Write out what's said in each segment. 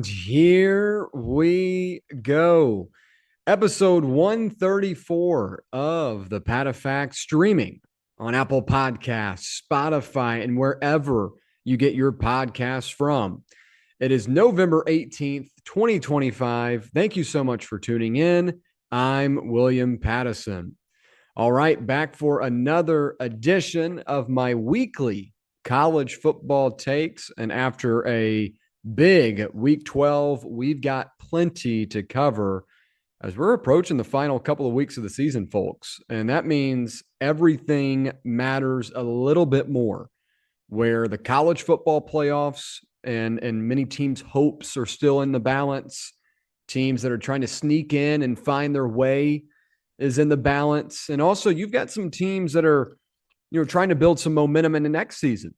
And here we go. Episode 134 of the PatteFacts streaming on Apple Podcasts, Spotify, and wherever you get your podcasts from. It is November 18th, 2025. Thank you so much for tuning in. I'm William Patteson. All right, back for another edition of my weekly college football takes. And after a big week 12, we've got plenty to cover as we're approaching the final couple of weeks of the season, folks. And that means everything matters a little bit more, where the college football playoffs and many teams' hopes are still in the balance. Teams that are trying to sneak in and find their way is in the balance. And also you've got some teams that are, trying to build some momentum in the next season,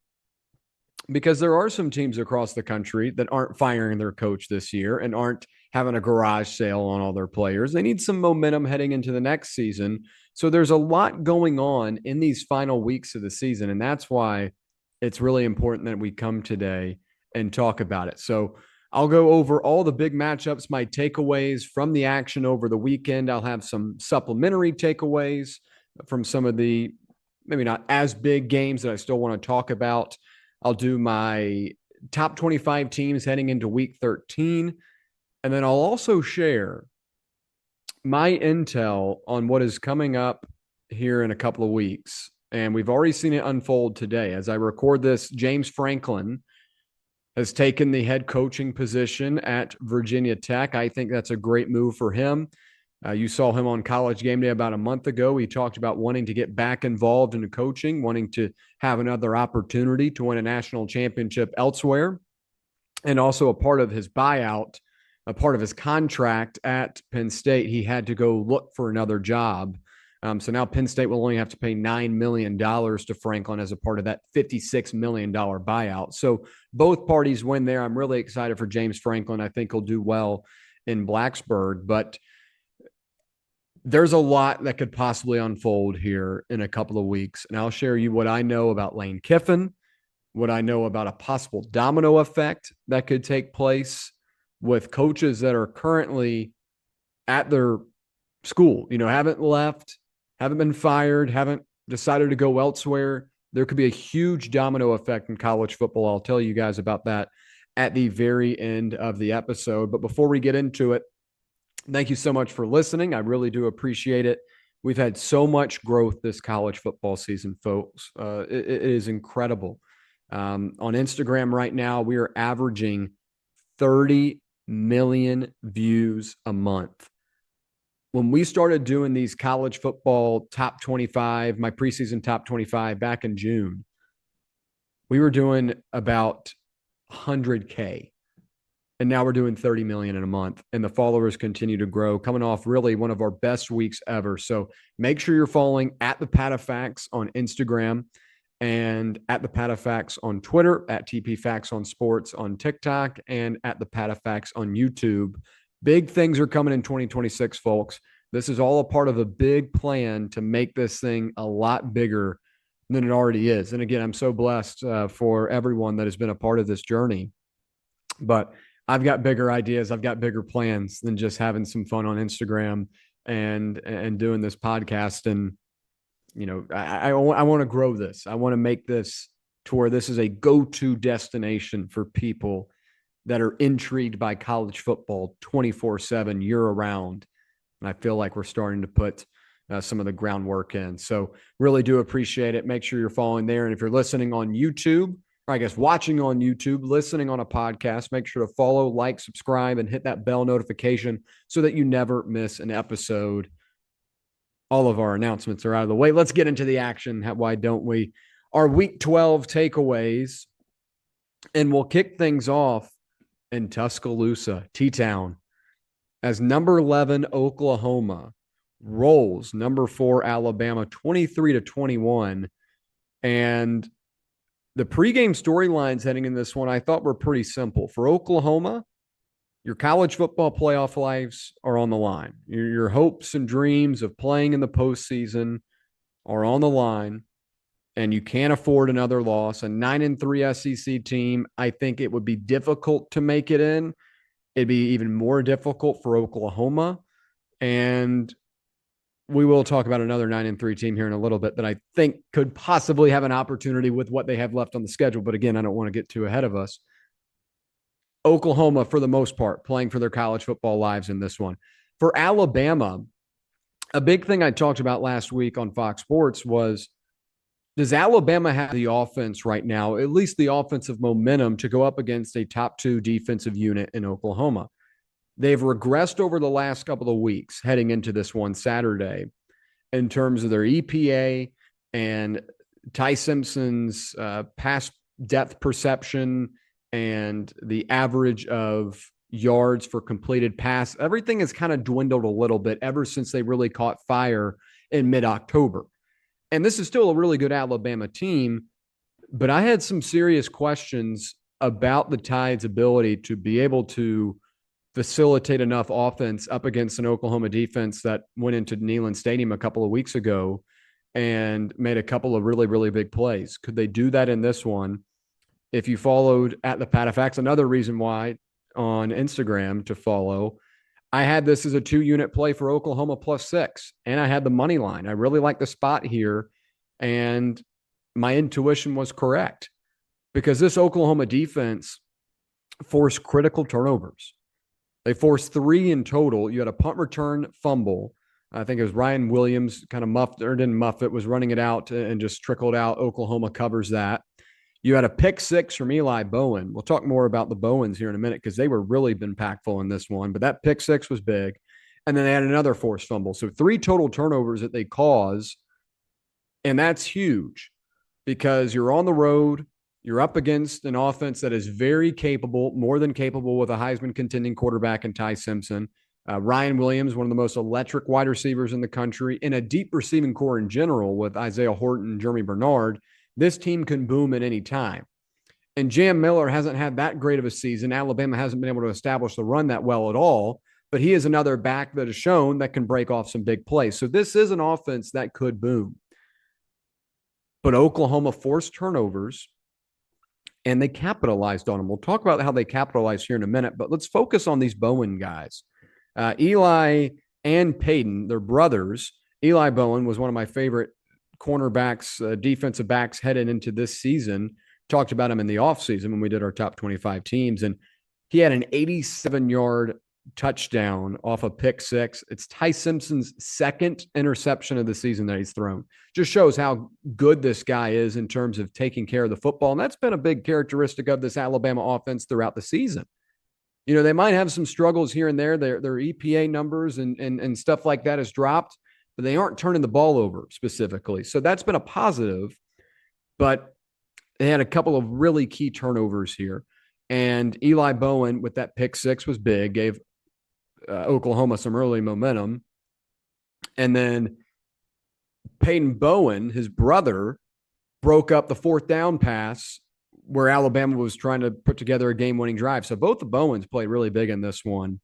because there are some teams across the country that aren't firing their coach this year and aren't having a garage sale on all their players. They need some momentum heading into the next season. So there's a lot going on in these final weeks of the season. And that's why it's really important that we come today and talk about it. So I'll go over all the big matchups, my takeaways from the action over the weekend. I'll have some supplementary takeaways from some of the maybe not as big games that I still want to talk about. I'll do my top 25 teams heading into week 13. And then I'll also share my intel on what is coming up here in a couple of weeks. And we've already seen it unfold today. As I record this, James Franklin has taken the head coaching position at Virginia Tech. I think that's a great move for him. You saw him on College Game Day about a month ago. He talked about wanting to get back involved in coaching, wanting to have another opportunity to win a national championship elsewhere. And also a part of his buyout, a part of his contract at Penn State, he had to go look for another job. So now Penn State will only have to pay $9 million to Franklin as a part of that $56 million buyout. So both parties win there. I'm really excited for James Franklin. I think he'll do well in Blacksburg, but there's a lot that could possibly unfold here in a couple of weeks. And I'll share you what I know about Lane Kiffin, what I know about a possible domino effect that could take place with coaches that are currently at their school, haven't left, haven't been fired, haven't decided to go elsewhere. There could be a huge domino effect in college football. I'll tell you guys about that at the very end of the episode. But before we get into it, thank you so much for listening. I really do appreciate it. We've had so much growth this college football season, folks. It is incredible. On Instagram right now, we are averaging 30 million views a month. When we started doing these college football top 25, my preseason top 25 back in June, we were doing about 100K. And now we're doing 30 million in a month, and the followers continue to grow, coming off really one of our best weeks ever. So make sure you're following at the PatteFacts on Instagram and at the PatteFacts on Twitter, at TPFacts on Sports on TikTok, and at the PatteFacts on YouTube. Big things are coming in 2026, folks. This is all a part of a big plan to make this thing a lot bigger than it already is. And again, I'm so blessed for everyone that has been a part of this journey. But I've got bigger ideas. I've got bigger plans than just having some fun on Instagram and doing this podcast. And, I want to grow this. I want to make this to where this is a go-to destination for people that are intrigued by college football 24/7 year round. And I feel like we're starting to put some of the groundwork in. So really do appreciate it. Make sure you're following there. And if you're listening on YouTube, or I guess watching on YouTube, listening on a podcast, make sure to follow, like, subscribe, and hit that bell notification so that you never miss an episode. All of our announcements are out of the way. Let's get into the action. Why don't we? Our week 12 takeaways. And we'll kick things off in Tuscaloosa, T-Town, as number 11 Oklahoma rolls number 4 Alabama 23-21. And the pregame storylines heading in this one, I thought were pretty simple. For Oklahoma, your college football playoff lives are on the line. Your hopes and dreams of playing in the postseason are on the line, and you can't afford another loss. A 9-3 SEC team, I think it would be difficult to make it in. It'd be even more difficult for Oklahoma. And we will talk about another 9-3 team here in a little bit that I think could possibly have an opportunity with what they have left on the schedule. But again, I don't want to get too ahead of us. Oklahoma, for the most part, playing for their college football lives in this one. For Alabama, a big thing I talked about last week on Fox Sports was, does Alabama have the offense right now, at least the offensive momentum, to go up against a top 2 defensive unit in Oklahoma? They've regressed over the last couple of weeks heading into this one Saturday in terms of their EPA and Ty Simpson's pass depth perception and the average of yards for completed pass. Everything has kind of dwindled a little bit ever since they really caught fire in mid-October. And this is still a really good Alabama team, but I had some serious questions about the Tide's ability to be able to facilitate enough offense up against an Oklahoma defense that went into Neyland Stadium a couple of weeks ago and made a couple of really, really big plays. Could they do that in this one? If you followed at the PatteFacts, another reason why on Instagram to follow, I had this as a 2-unit play for Oklahoma +6, and I had the money line. I really like the spot here, and my intuition was correct because this Oklahoma defense forced critical turnovers. They forced 3 in total. You had a punt return fumble. I think it was Ryan Williams kind of muffed or didn't muff it, was running it out and just trickled out. Oklahoma covers that. You had a pick 6 from Eli Bowen. We'll talk more about the Bowens here in a minute because they were really impactful in this one, but that pick 6 was big. And then they had another forced fumble. So 3 total turnovers that they cause. And that's huge because you're on the road. You're up against an offense that is very capable, more than capable, with a Heisman contending quarterback in Ty Simpson. Ryan Williams, one of the most electric wide receivers in the country, in a deep receiving core in general with Isaiah Horton and Jeremy Bernard. This team can boom at any time. And Jam Miller hasn't had that great of a season. Alabama hasn't been able to establish the run that well at all, but he is another back that has shown that can break off some big plays. So this is an offense that could boom. But Oklahoma forced turnovers, and they capitalized on them. We'll talk about how they capitalized here in a minute, but let's focus on these Bowen guys. Eli and Peyton, they're brothers. Eli Bowen was one of my favorite cornerbacks, defensive backs headed into this season. Talked about him in the offseason when we did our top 25 teams, and he had an 87-yard touchdown off a pick 6. It's Ty Simpson's 2nd interception of the season that he's thrown. Just shows how good this guy is in terms of taking care of the football. And that's been a big characteristic of this Alabama offense throughout the season. You know, they might have some struggles here and there. Their EPA numbers and stuff like that has dropped, but they aren't turning the ball over specifically. So that's been a positive, but they had a couple of really key turnovers here. And Eli Bowen with that pick 6 was big, gave Oklahoma some early momentum. And then Peyton Bowen, his brother, broke up the 4th down pass where Alabama was trying to put together a game-winning drive. So both the Bowens played really big in this one.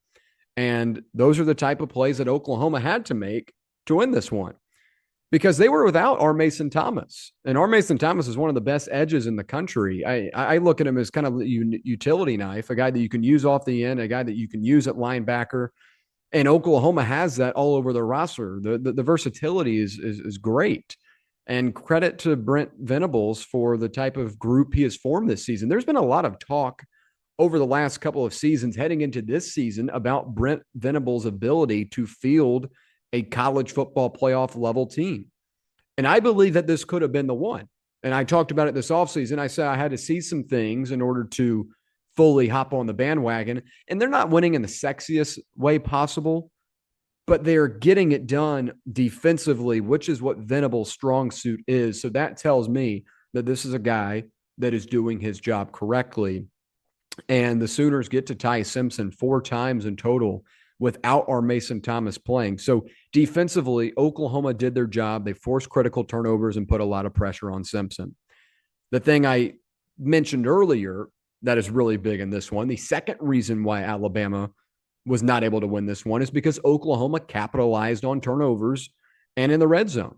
And those are the type of plays that Oklahoma had to make to win this one because they were without R. Mason Thomas. And R. Mason Thomas is one of the best edges in the country. I look at him as kind of a utility knife, a guy that you can use off the end, a guy that you can use at linebacker. And Oklahoma has that all over their roster. The versatility is great. And credit to Brent Venables for the type of group he has formed this season. There's been a lot of talk over the last couple of seasons heading into this season about Brent Venables' ability to field a college football playoff level team. And I believe that this could have been the one. And I talked about it this offseason. I said I had to see some things in order to fully hop on the bandwagon. And they're not winning in the sexiest way possible, but they're getting it done defensively, which is what Venables' strong suit is. So that tells me that this is a guy that is doing his job correctly. And the Sooners get to Ty Simpson 4 times in total without our Mason Thomas playing. So defensively, Oklahoma did their job. They forced critical turnovers and put a lot of pressure on Simpson. The thing I mentioned earlier that is really big in this one, the second reason why Alabama was not able to win this one is because Oklahoma capitalized on turnovers and in the red zone.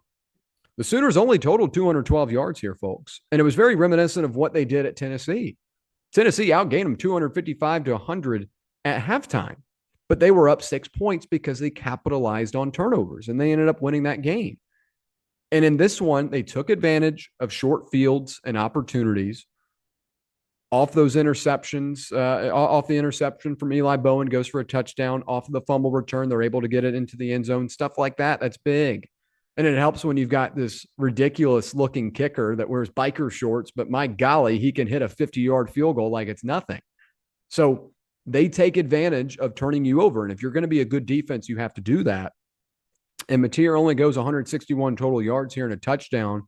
The Sooners only totaled 212 yards here, folks. And it was very reminiscent of what they did at Tennessee. Tennessee outgained them 255 to 100 at halftime. But they were up 6 points because they capitalized on turnovers and they ended up winning that game. And in this one, they took advantage of short fields and opportunities off those interceptions, off the interception from Eli Bowen goes for a touchdown, off of the fumble return. They're able to get it into the end zone, stuff like that. That's big. And it helps when you've got this ridiculous looking kicker that wears biker shorts, but my golly, he can hit a 50-yard field goal like it's nothing. So they take advantage of turning you over. And if you're going to be a good defense, you have to do that. And Mateer only goes 161 total yards here and a touchdown,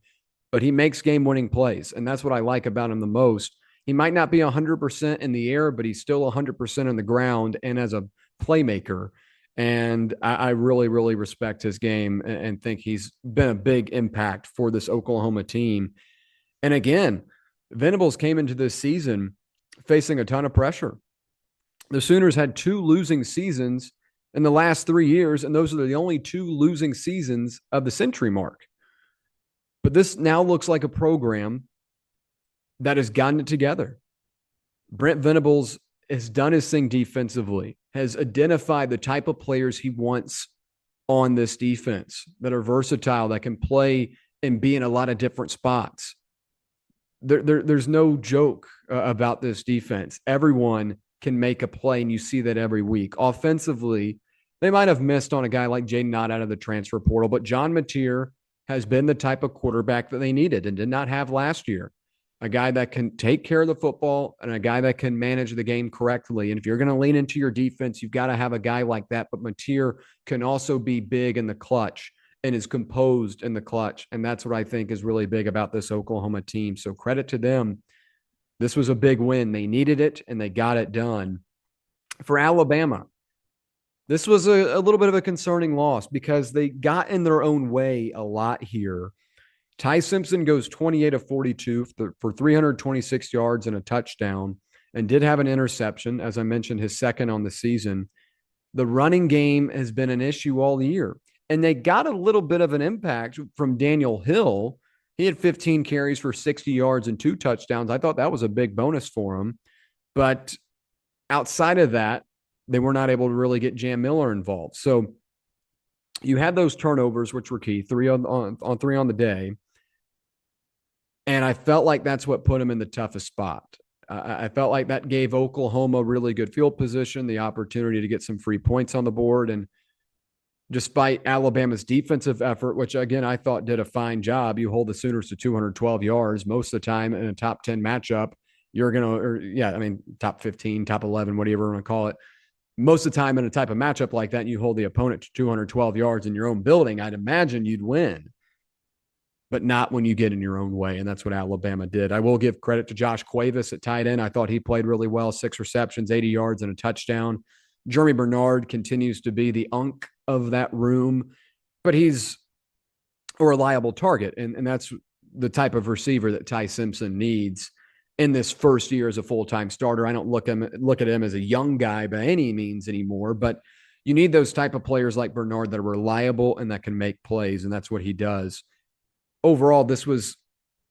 but he makes game-winning plays. And that's what I like about him the most. He might not be 100% in the air, but he's still 100% on the ground and as a playmaker. And I really, really respect his game and think he's been a big impact for this Oklahoma team. And again, Venables came into this season facing a ton of pressure. The Sooners had 2 losing seasons in the last 3 years, and those are the only 2 losing seasons of the century mark. But this now looks like a program that has gotten it together. Brent Venables has done his thing defensively, has identified the type of players he wants on this defense that are versatile, that can play and be in a lot of different spots. There's no joke about this defense. Everyone can make a play, and you see that every week. Offensively, they might have missed on a guy like Jaden Knott out of the transfer portal, but John Mateer has been the type of quarterback that they needed and did not have last year. A guy that can take care of the football and a guy that can manage the game correctly. And if you're going to lean into your defense, you've got to have a guy like that. But Mateer can also be big in the clutch and is composed in the clutch. And that's what I think is really big about this Oklahoma team. So credit to them. This was a big win. They needed it, and they got it done. For Alabama, this was a little bit of a concerning loss because they got in their own way a lot here. Ty Simpson goes 28 of 42 for 326 yards and a touchdown, and did have an interception, as I mentioned, his second on the season. The running game has been an issue all year, and they got a little bit of an impact from Daniel Hill. He had 15 carries for 60 yards and 2 touchdowns. I thought that was a big bonus for him. But outside of that, they were not able to really get Jam Miller involved. So you had those turnovers, which were key, 3 on 3 on the day. And I felt like that's what put him in the toughest spot. I felt like that gave Oklahoma really good field position, the opportunity to get some free points on the board. And despite Alabama's defensive effort, which, again, I thought did a fine job, you hold the Sooners to 212 yards most of the time in a top 10 matchup. You're going to, top 15, top 11, whatever you want to call it. Most of the time in a type of matchup like that, and you hold the opponent to 212 yards in your own building, I'd imagine you'd win. But not when you get in your own way, and that's what Alabama did. I will give credit to Josh Cuevas at tight end. I thought he played really well, 6 receptions, 80 yards, and a touchdown. Jeremy Bernard continues to be the unk of that room, but he's a reliable target, and that's the type of receiver that Ty Simpson needs in this first year as a full-time starter. I don't look at him as a young guy by any means anymore, but you need those type of players like Bernard that are reliable and that can make plays, and that's what he does. Overall, this was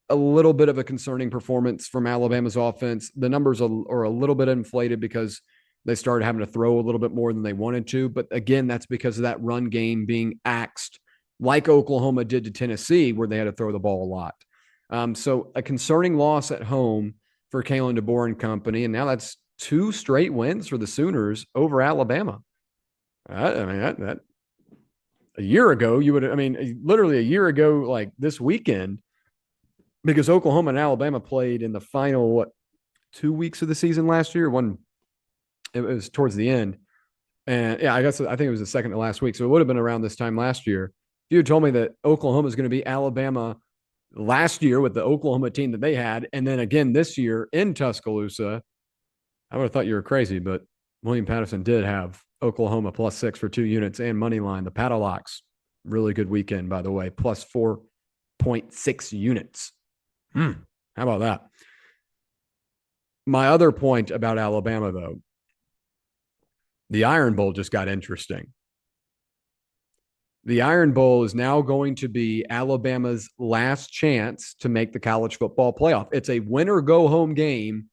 a little bit of a concerning performance from Alabama's offense. The numbers are a little bit inflated because they started having to throw a little bit more than they wanted to. But again, that's because of that run game being axed like Oklahoma did to Tennessee, where they had to throw the ball a lot. So a concerning loss at home for Kalen DeBoer and company. And now that's 2 straight wins for the Sooners over Alabama. That a year ago, literally a year ago, like this weekend, because Oklahoma and Alabama played in the final, 2 weeks of the season last year? It was towards the end. And yeah, I think it was the second to last week. So it would have been around this time last year. If you had told me that Oklahoma is going to be Alabama last year with the Oklahoma team that they had, and then again this year in Tuscaloosa, I would have thought you were crazy. But William Patteson did have Oklahoma +6 for 2 units and money line. The Paddlocks, really good weekend, by the way, +4.6 units. How about that? My other point about Alabama, though, the Iron Bowl just got interesting. The Iron Bowl is now going to be Alabama's last chance to make the college football playoff. It's a win or go home game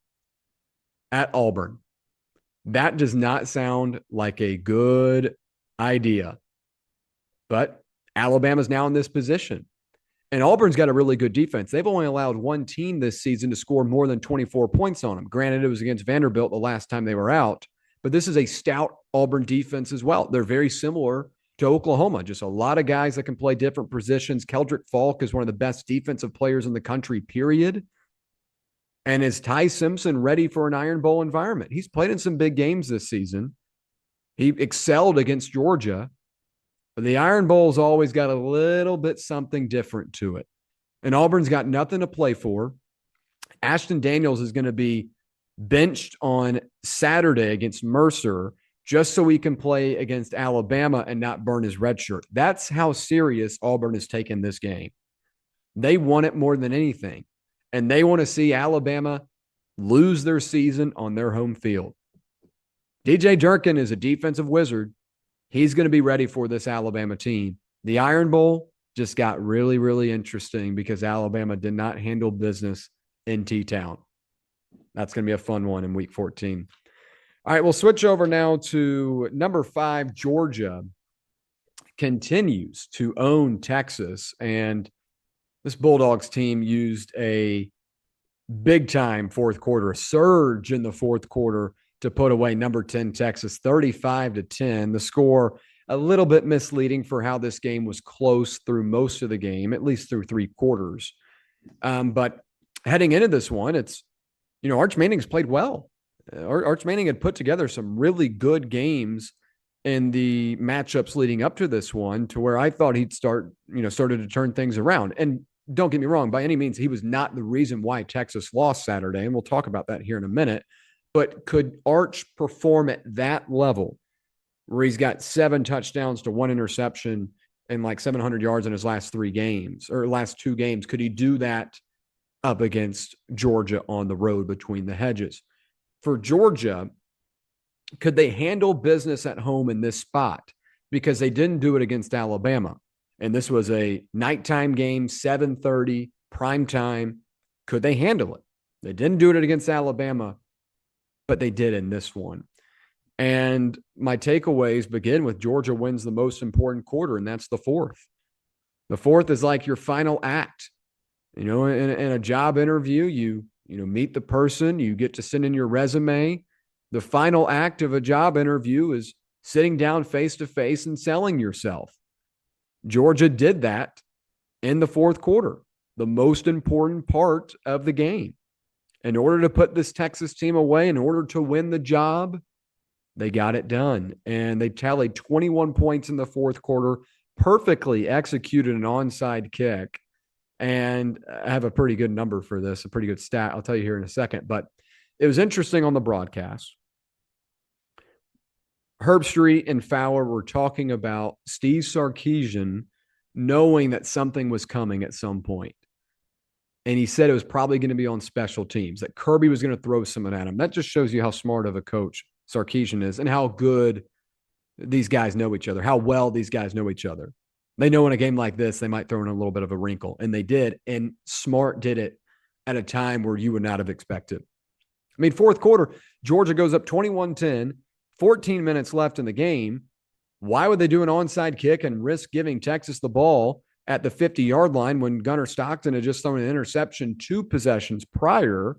at Auburn. That does not sound like a good idea. But Alabama's now in this position. And Auburn's got a really good defense. They've only allowed one team this season to score more than 24 points on them. Granted, it was against Vanderbilt the last time they were out, but this is a stout Auburn defense as well. They're very similar to Oklahoma, just a lot of guys that can play different positions. Keldrick Falk is one of the best defensive players in the country, period. And is Ty Simpson ready for an Iron Bowl environment? He's played in some big games this season. He excelled against Georgia. But the Iron Bowl's always got a little bit something different to it. And Auburn's got nothing to play for. Ashton Daniels is going to be benched on Saturday against Mercer just so he can play against Alabama and not burn his red shirt. That's how serious Auburn is taking this game. They want it more than anything. And they want to see Alabama lose their season on their home field. DJ Durkin is a defensive wizard. He's going to be ready for this Alabama team. The Iron Bowl just got really, really interesting because Alabama did not handle business in T-Town. That's going to be a fun one in Week 14. All right, we'll switch over now to number 5, Georgia continues to own Texas. And this Bulldogs team used a big-time fourth quarter, a surge in the fourth quarter to put away number 10 Texas 35-10. The score a little bit misleading for how this game was close through most of the game, at least through 3 quarters. But heading into this one, it's, Arch Manning's played well. Arch Manning had put together some really good games in the matchups leading up to this one to where I thought he'd started to turn things around. And don't get me wrong, by any means, he was not the reason why Texas lost Saturday. And we'll talk about that here in a minute. But could Arch perform at that level where he's got 7 touchdowns to 1 interception and like 700 yards in his last 2 games? Could he do that up against Georgia on the road between the hedges? For Georgia, could they handle business at home in this spot? Because they didn't do it against Alabama. And this was a nighttime game, 7:30, prime time. Could they handle it? They didn't do it against Alabama, but they did in this one. And my takeaways begin with Georgia wins the most important quarter, and that's the fourth. The fourth is like your final act. In a job interview, you meet the person, you get to send in your resume. The final act of a job interview is sitting down face to face and selling yourself. Georgia did that in the fourth quarter, the most important part of the game. In order to put this Texas team away, in order to win the job, they got it done. And they tallied 21 points in the fourth quarter, perfectly executed an onside kick. And I have a pretty good number for this, a pretty good stat. I'll tell you here in a second. But it was interesting on the broadcast. Herbstreit and Fowler were talking about Steve Sarkisian knowing that something was coming at some point. And he said it was probably going to be on special teams, that Kirby was going to throw something at him. That just shows you how smart of a coach Sarkisian is and how good these guys know each other, how well these guys know each other. They know in a game like this, they might throw in a little bit of a wrinkle. And they did. And Smart did it at a time where you would not have expected. I mean, fourth quarter, Georgia goes up 21-10, 14 minutes left in the game. Why would they do an onside kick and risk giving Texas the ball at the 50-yard line when Gunnar Stockton had just thrown an interception 2 possessions prior,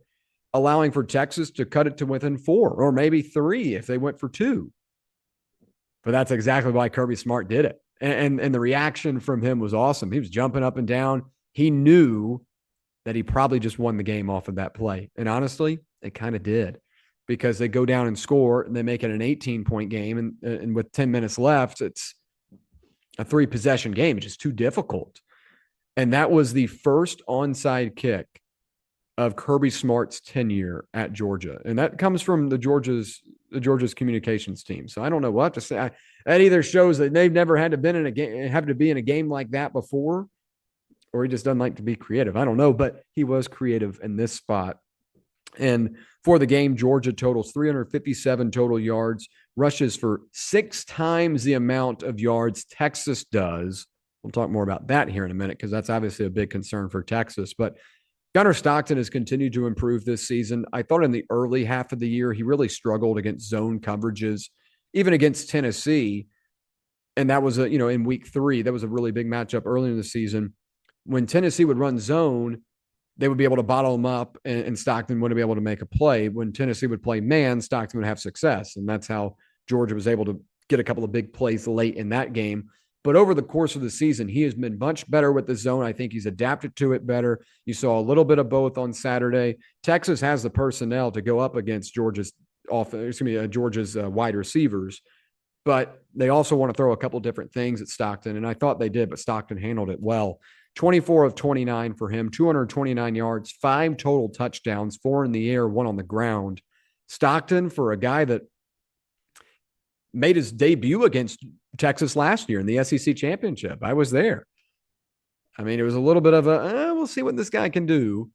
allowing for Texas to cut it to within 4 or maybe 3 if they went for 2? But that's exactly why Kirby Smart did it. And the reaction from him was awesome. He was jumping up and down. He knew that he probably just won the game off of that play. And honestly, it kind of did, because they go down and score and they make it an 18-point game. And with 10 minutes left, it's a 3-possession game. It's just too difficult. And that was the first onside kick of Kirby Smart's tenure at Georgia. And that comes from the Georgia's communications team. So I don't know what to say. That either shows that they've never had to been in a game, have to be in a game like that before, or he just doesn't like to be creative. I don't know, but he was creative in this spot. And for the game, Georgia totals 357 total yards, rushes for 6 times the amount of yards Texas does. We'll talk more about that here in a minute, because that's obviously a big concern for Texas. But Gunnar Stockton has continued to improve this season. I thought in the early half of the year, he really struggled against zone coverages, even against Tennessee. And that was in week 3, that was a really big matchup early in the season. When Tennessee would run zone, they would be able to bottle them up, and Stockton wouldn't be able to make a play. When Tennessee would play man, Stockton would have success. And that's how Georgia was able to get a couple of big plays late in that game. But over the course of the season, he has been much better with the zone. I think he's adapted to it better. You saw a little bit of both on Saturday. Texas has the personnel to go up against Georgia's wide receivers, but they also want to throw a couple different things at Stockton, and I thought they did, but Stockton handled it well. 24 of 29 for him, 229 yards, 5 total touchdowns, 4 in the air, 1 on the ground. Stockton, for a guy that made his debut against Texas last year in the SEC championship, I was there. I mean, it was a little bit of we'll see what this guy can do.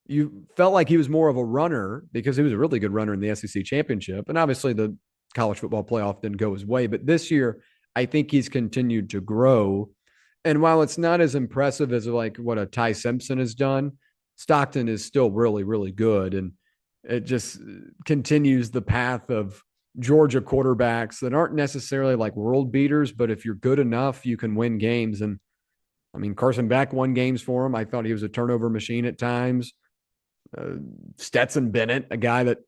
You felt like he was more of a runner because he was a really good runner in the SEC championship. And obviously the college football playoff didn't go his way. But this year, I think he's continued to grow. And while it's not as impressive as like what a Ty Simpson has done, Stockton is still really, really good. And it just continues the path of Georgia quarterbacks that aren't necessarily like world beaters, but if you're good enough, you can win games. And I mean, Carson Beck won games for him. I thought he was a turnover machine at times. Stetson Bennett, a guy that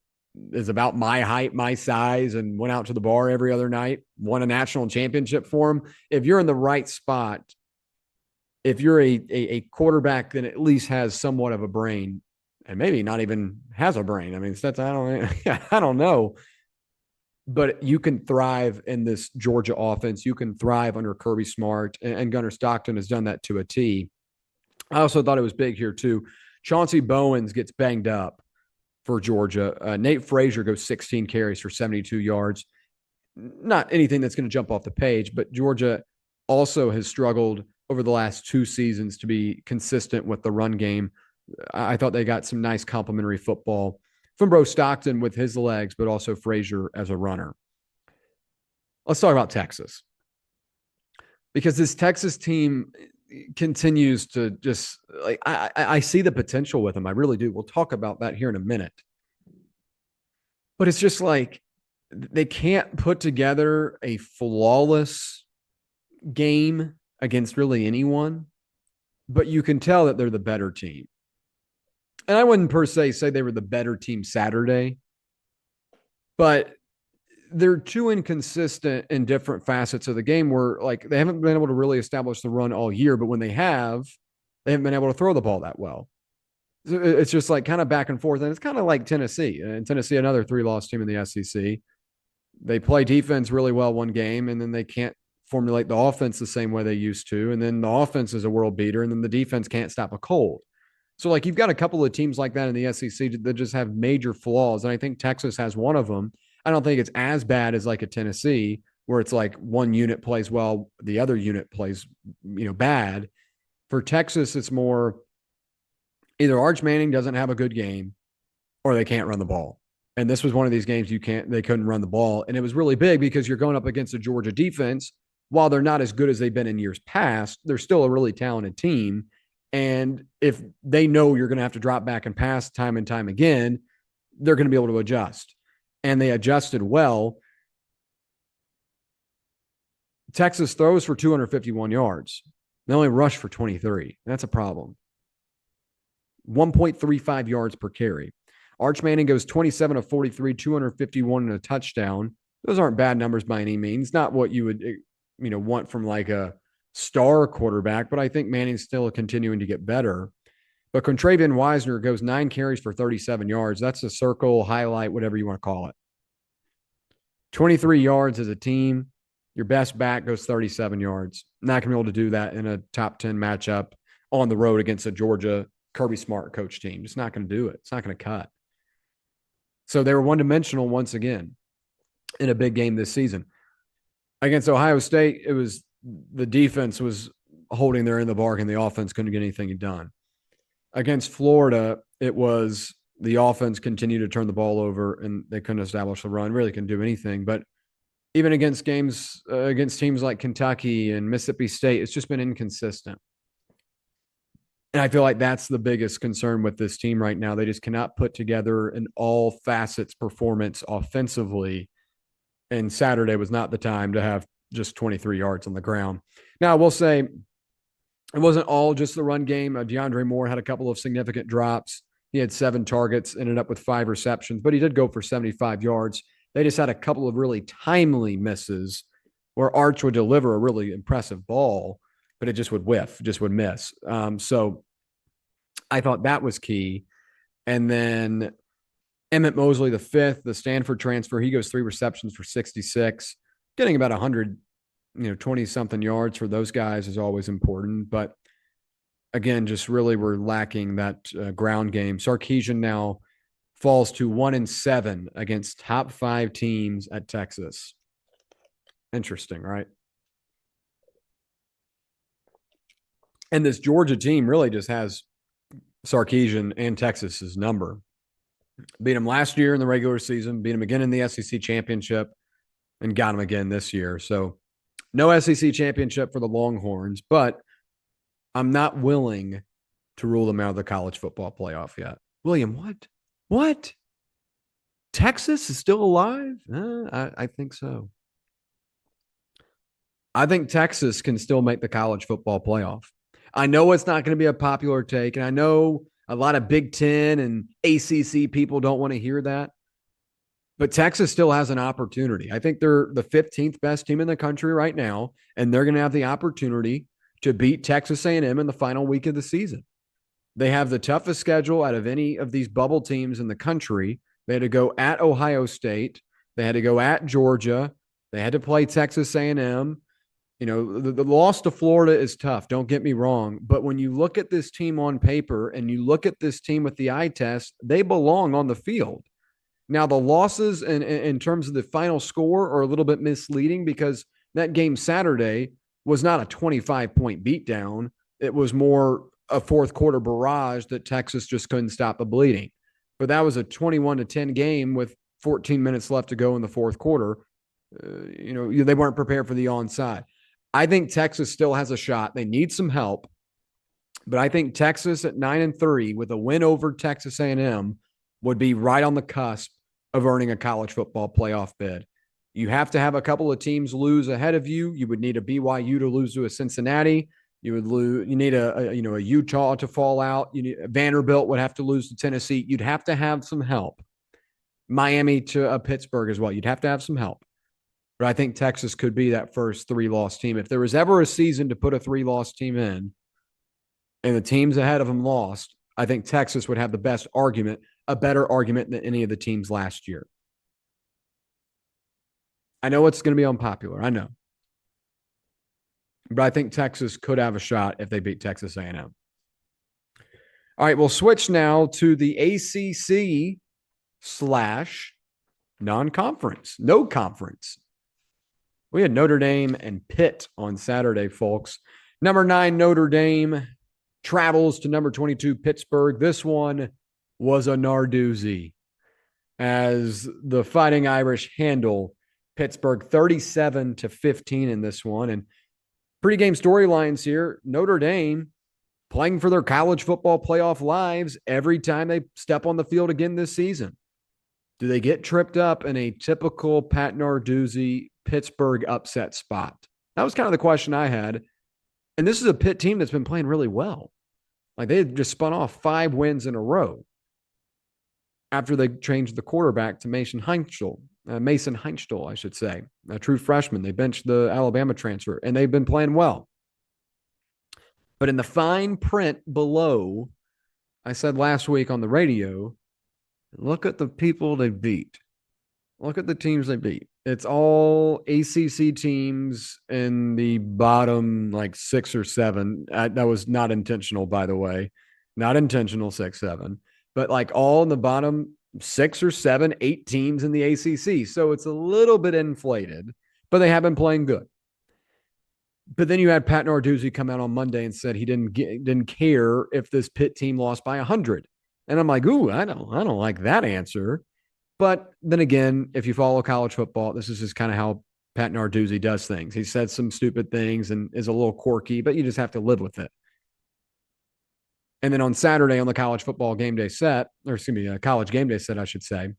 is about my height, my size, and went out to the bar every other night, won a national championship for him. If you're in the right spot, if you're a quarterback that at least has somewhat of a brain, and maybe not even has a brain. I mean, I don't know. But you can thrive in this Georgia offense. You can thrive under Kirby Smart, and Gunnar Stockton has done that to a T. I also thought it was big here, too. Chauncey Bowens gets banged up for Georgia. Nate Frazier goes 16 carries for 72 yards. Not anything that's going to jump off the page, but Georgia also has struggled over the last 2 seasons to be consistent with the run game. I thought they got some nice complementary football from Bro Stockton with his legs, but also Frazier as a runner. Let's talk about Texas. Because this Texas team continues to just like I see the potential with them. I really do. We'll talk about that here in a minute. But it's just like they can't put together a flawless game against really anyone, but you can tell that they're the better team. And I wouldn't per se say they were the better team Saturday, but they're too inconsistent in different facets of the game where like they haven't been able to really establish the run all year, but when they haven't been able to throw the ball that well. It's just like kind of back and forth. And it's kind of like Tennessee. And Tennessee, another 3-loss team in the SEC. They play defense really well one game, and then they can't formulate the offense the same way they used to. And then the offense is a world beater, and then the defense can't stop a cold. So like you've got a couple of teams like that in the SEC that just have major flaws. And I think Texas has one of them. I don't think it's as bad as like a Tennessee where it's like one unit plays well, the other unit plays, bad. For Texas, it's more either Arch Manning doesn't have a good game or they can't run the ball. And this was one of these games they couldn't run the ball. And it was really big because you're going up against a Georgia defense. While they're not as good as they've been in years past, they're still a really talented team. And if they know you're going to have to drop back and pass time and time again, they're going to be able to adjust. And they adjusted well. Texas throws for 251 yards. They only rush for 23. That's a problem. 1.35 yards per carry. Arch Manning goes 27 of 43, 251 and a touchdown. Those aren't bad numbers by any means. Not what you would want from like a star quarterback, but I think Manning's still continuing to get better. But Contravian Wisner goes 9 carries for 37 yards. That's a circle, highlight, whatever you want to call it. 23 yards as a team. Your best back goes 37 yards. Not going to be able to do that in a top 10 matchup on the road against a Georgia Kirby Smart coach team. It's not going to do it. It's not going to cut. So they were one-dimensional once again in a big game this season. Against Ohio State, it was the defense was holding their end of the bargain. The offense couldn't get anything done. Against Florida, it was the offense continued to turn the ball over and they couldn't establish the run, really couldn't do anything. But even against games, against teams like Kentucky and Mississippi State, it's just been inconsistent. And I feel like that's the biggest concern with this team right now. They just cannot put together an all facets performance offensively. And Saturday was not the time to have just 23 yards on the ground. Now, I will say it wasn't all just the run game. DeAndre Moore had a couple of significant drops. He had 7 targets, ended up with 5 receptions, but he did go for 75 yards. They just had a couple of really timely misses where Arch would deliver a really impressive ball, but it just would whiff, just would miss. So I thought that was key. And then Emmett Mosley, the fifth, the Stanford transfer, he goes 3 receptions for 66, getting about 100, 20 something yards for those guys is always important. But again, just really we're lacking that ground game. Sarkisian now falls to 1-7 against top 5 teams at Texas. Interesting, right? And this Georgia team really just has Sarkisian and Texas's number. Beat him last year in the regular season, beat him again in the SEC championship, and got him again this year. So no SEC championship for the Longhorns, but I'm not willing to rule them out of the college football playoff yet. William, what? What? Texas is still alive? I think so. I think Texas can still make the college football playoff. I know it's not going to be a popular take, and I know a lot of Big Ten and ACC people don't want to hear that. But Texas still has an opportunity. I think they're the 15th best team in the country right now, and they're going to have the opportunity to beat Texas A&M in the final week of the season. They have the toughest schedule out of any of these bubble teams in the country. They had to go at Ohio State. They had to go at Georgia. They had to play Texas A&M. The loss to Florida is tough. Don't get me wrong. But when you look at this team on paper and you look at this team with the eye test, they belong on the field. Now, the losses in terms of the final score are a little bit misleading because that game Saturday was not a 25-point beatdown. It was more a fourth quarter barrage that Texas just couldn't stop the bleeding. But that was a 21-10 game with 14 minutes left to go in the fourth quarter. They weren't prepared for the onside. I think Texas still has a shot. They need some help. But I think Texas at 9-3 with a win over Texas A&M would be right on the cusp of earning a college football playoff bid. You have to have a couple of teams lose ahead of you. You would need a BYU to lose to a Cincinnati. You need a Utah to fall out. Vanderbilt would have to lose to Tennessee. You'd have to have some help. Miami to Pittsburgh as well. You'd have to have some help. But I think Texas could be that first 3-loss team. If there was ever a season to put a 3-loss team in and the teams ahead of them lost, I think Texas would have the best argument, a better argument than any of the teams last year. I know it's going to be unpopular. I know. But I think Texas could have a shot if they beat Texas A&M. All right, we'll switch now to the ACC / non-conference, no conference. We had Notre Dame and Pitt on Saturday, folks. Number 9, Notre Dame travels to number 22, Pittsburgh. This one was a Narduzzi as the Fighting Irish handle Pittsburgh 37-15 in this one. And pregame storylines here, Notre Dame playing for their college football playoff lives every time they step on the field again this season. Do they get tripped up in a typical Pat Narduzzi Pittsburgh upset spot? That was kind of the question I had. And this is a Pitt team that's been playing really well. Like they had just spun off 5 wins in a row after they changed the quarterback to Mason Heinchel, I should say, a true freshman. They benched the Alabama transfer, and they've been playing well. But in the fine print below, I said last week on the radio, look at the people they beat. Look at the teams they beat. It's all ACC teams in the bottom 6 or 7. That was not intentional, by the way. Not intentional, 6, 7. But all in the bottom 6 or 7, 8 teams in the ACC. So it's a little bit inflated, but they have been playing good. But then you had Pat Narduzzi come out on Monday and said he didn't care if this Pitt team lost by 100. And I'm like, ooh, I don't like that answer. But then again, if you follow college football, this is just kind of how Pat Narduzzi does things. He said some stupid things and is a little quirky, but you just have to live with it. And then on Saturday on the college football game day set, or excuse me, a college game day set, I should say,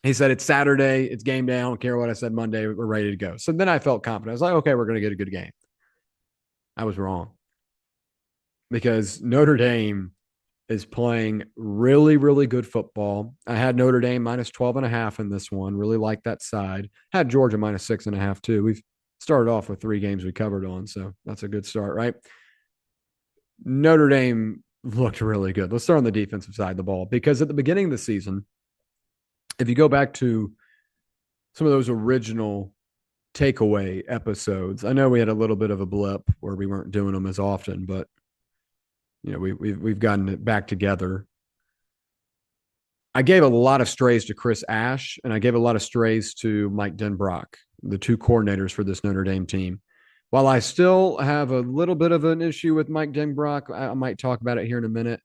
he said, it's Saturday, it's game day. I don't care what I said Monday, we're ready to go. So then I felt confident. I was like, okay, we're going to get a good game. I was wrong because Notre Dame is playing really, really good football. I had Notre Dame minus 12.5 in this one. Really like that side. Had Georgia minus 6.5 too. We've started off with 3 games we covered on, so that's a good start, right? Notre Dame looked really good. Let's start on the defensive side of the ball because at the beginning of the season, if you go back to some of those original takeaway episodes, I know we had a little bit of a blip where we weren't doing them as often, but we've gotten it back together. I gave a lot of strays to Chris Ash, and I gave a lot of strays to Mike Denbrock, the 2 coordinators for this Notre Dame team. While I still have a little bit of an issue with Mike Denbrock, I might talk about it here in a minute.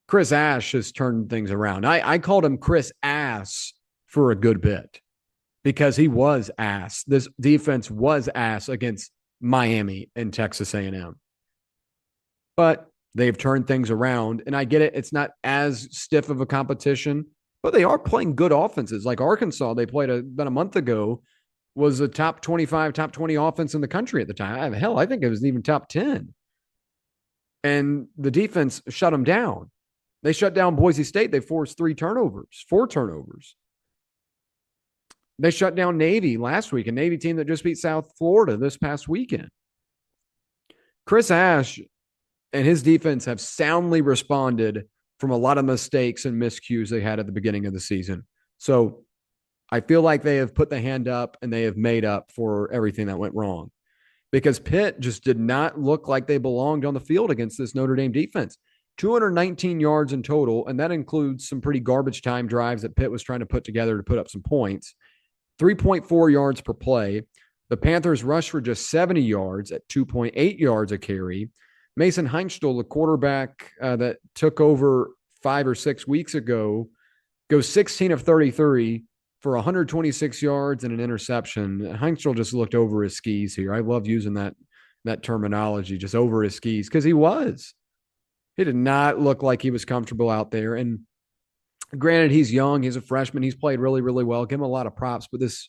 Chris Ash has turned things around. I called him Chris Ass for a good bit because he was ass. This defense was ass against Miami and Texas A&M. But they've turned things around, and I get it. It's not as stiff of a competition, but they are playing good offenses. Like Arkansas, they played about a month ago, was a top 25, top 20 offense in the country at the time. Hell, I think it was even top 10. And the defense shut them down. They shut down Boise State. They forced 4 turnovers. They shut down Navy last week, a Navy team that just beat South Florida this past weekend. Chris Ash and his defense have soundly responded from a lot of mistakes and miscues they had at the beginning of the season. So I feel like they have put the hand up and they have made up for everything that went wrong because Pitt just did not look like they belonged on the field against this Notre Dame defense. 219 yards in total, and that includes some pretty garbage time drives that Pitt was trying to put together to put up some points. 3.4 yards per play. The Panthers rushed for just 70 yards at 2.8 yards a carry. Mason Heinstl, the quarterback that took over 5 or 6 weeks ago, goes 16 of 33 for 126 yards and an interception. Heinstl just looked over his skis here. I love using that terminology, just over his skis, because he was. He did not look like he was comfortable out there. And granted, he's young. He's a freshman. He's played really, really well. Give him a lot of props. But this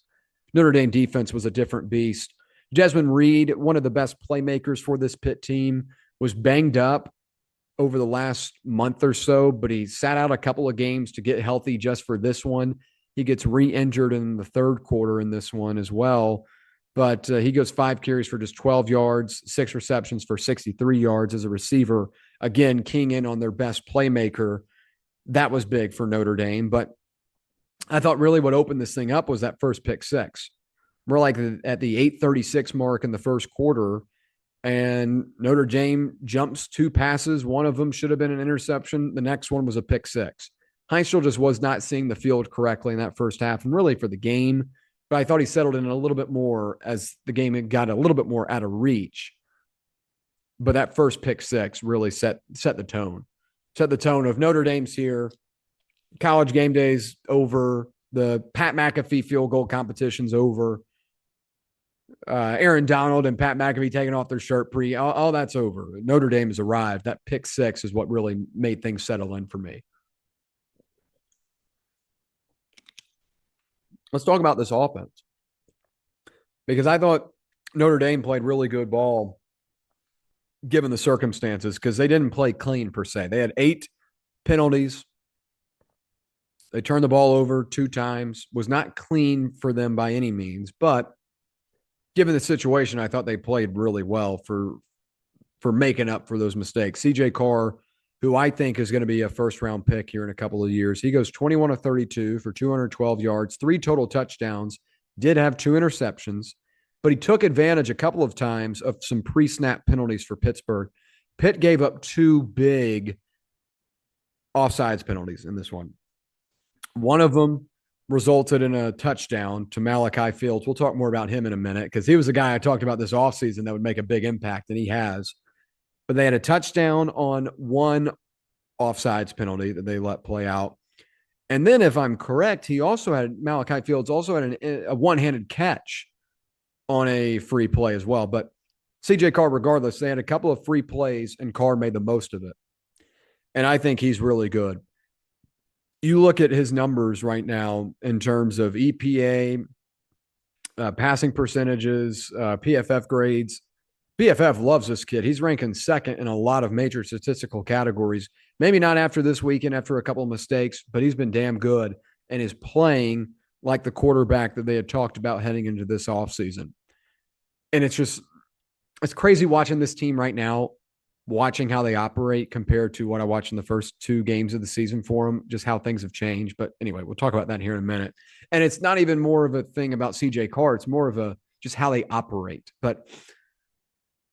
Notre Dame defense was a different beast. Desmond Reed, one of the best playmakers for this Pitt team, was banged up over the last month or so, but he sat out a couple of games to get healthy just for this one. He gets re-injured in the third quarter in this one as well. But he goes 5 carries for just 12 yards, 6 receptions for 63 yards as a receiver. Again, keying in on their best playmaker. That was big for Notre Dame. But I thought really what opened this thing up was that first pick 6. We're like at the 8:36 mark in the first quarter, and Notre Dame jumps 2 passes. One of them should have been an interception. The next one was a pick 6. Heinstl just was not seeing the field correctly in that first half and really for the game. But I thought he settled in a little bit more as the game had got a little bit more out of reach. But that first pick 6 really set the tone. Set the tone of Notre Dame's here. College game day's over. The Pat McAfee field goal competition's over. Aaron Donald and Pat McAfee taking off their shirt all that's over. Notre Dame has arrived. That pick 6 is what really made things settle in for me. Let's talk about this offense because I thought Notre Dame played really good ball given the circumstances because they didn't play clean per se. They had 8 penalties. They turned the ball over 2 times. Was not clean for them by any means, but given the situation, I thought they played really well for making up for those mistakes. CJ Carr, who I think is going to be a first-round pick here in a couple of years, he goes 21 of 32 for 212 yards, 3 total touchdowns, did have 2 interceptions, but he took advantage a couple of times of some pre-snap penalties for Pittsburgh. Pitt gave up 2 big offsides penalties in this one. One of them resulted in a touchdown to Malachi Fields. We'll talk more about him in a minute because he was the guy I talked about this offseason that would make a big impact, and he has. But they had a touchdown on 1 offsides penalty that they let play out. And then, if I'm correct, Malachi Fields also had a one-handed catch on a free play as well. But CJ Carr, regardless, they had a couple of free plays, and Carr made the most of it. And I think he's really good. You look at his numbers right now in terms of EPA, passing percentages, PFF grades. PFF loves this kid. He's ranking second in a lot of major statistical categories. Maybe not after this weekend, after a couple of mistakes, but he's been damn good and is playing like the quarterback that they had talked about heading into this offseason. And it's crazy watching this team right now, watching how they operate compared to what I watched in the first two games of the season for them, just how things have changed. But anyway, we'll talk about that here in a minute. And it's not even more of a thing about CJ Carr. It's more of a just how they operate. But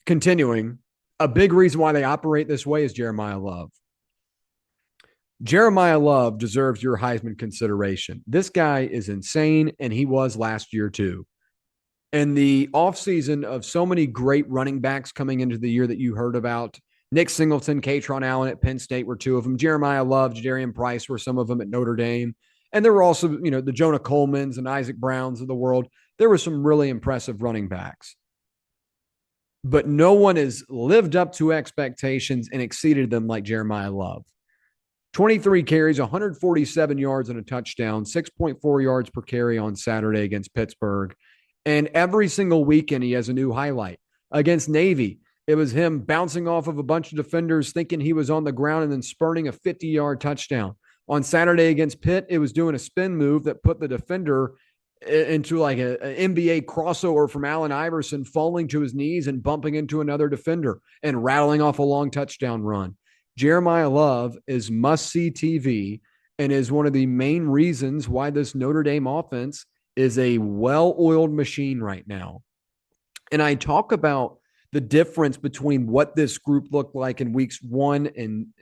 continuing, a big reason why they operate this way is Jeremiah Love. Jeremiah Love deserves your Heisman consideration. This guy is insane, and he was last year too. And the offseason of so many great running backs coming into the year that you heard about, Nick Singleton, Katron Allen at Penn State were two of them. Jeremiah Love, Jadarian Price were some of them at Notre Dame. And there were also, the Jonah Colemans and Isaac Browns of the world. There were some really impressive running backs. But no one has lived up to expectations and exceeded them like Jeremiah Love. 23 carries, 147 yards and a touchdown, 6.4 yards per carry on Saturday against Pittsburgh. And every single weekend, he has a new highlight. Against Navy, it was him bouncing off of a bunch of defenders, thinking he was on the ground and then spurting a 50-yard touchdown. On Saturday against Pitt, it was doing a spin move that put the defender into like an NBA crossover from Allen Iverson, falling to his knees and bumping into another defender and rattling off a long touchdown run. Jeremiah Love is must-see TV and is one of the main reasons why this Notre Dame offense is a well-oiled machine right now. And I talk about the difference between what this group looked like in weeks 1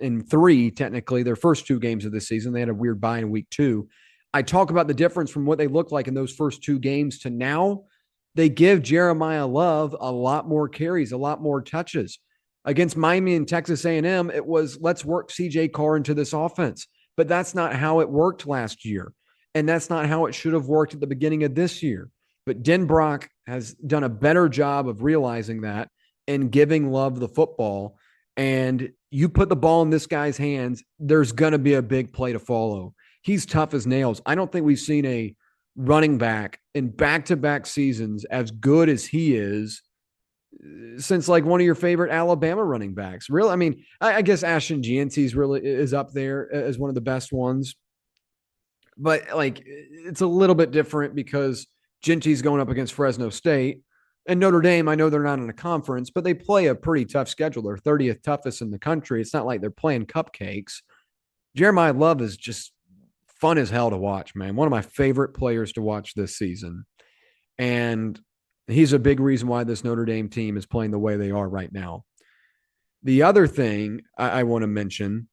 and 3, technically, their first two games of the season. They had a weird bye in week 2. I talk about the difference from what they looked like in those first two games to now. They give Jeremiah Love a lot more carries, a lot more touches. Against Miami and Texas A&M, it was let's work CJ Carr into this offense. But that's not how it worked last year. And that's not how it should have worked at the beginning of this year. But Denbrock has done a better job of realizing that and giving Love the football. And you put the ball in this guy's hands, there's going to be a big play to follow. He's tough as nails. I don't think we've seen a running back in back-to-back seasons as good as he is since like one of your favorite Alabama running backs. Really, I mean, I guess Ashton Giancy's really is up there as one of the best ones. But like it's a little bit different because Genty's going up against Fresno State. And Notre Dame, I know they're not in a conference, but they play a pretty tough schedule. They're 30th toughest in the country. It's not like they're playing cupcakes. Jeremiah Love is just fun as hell to watch, man. One of my favorite players to watch this season. And he's a big reason why this Notre Dame team is playing the way they are right now. The other thing I want to mention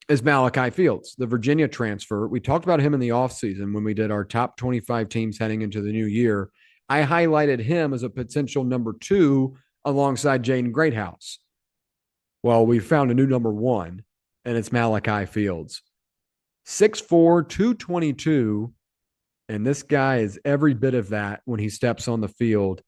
is Malachi Fields, the Virginia transfer. We talked about him in the offseason when we did our top 25 teams heading into the new year. I highlighted him as a potential number 2 alongside Jaden Greathouse. Well, we found a new number 1, and it's Malachi Fields. 6'4", 222, and this guy is every bit of that when he steps on the field,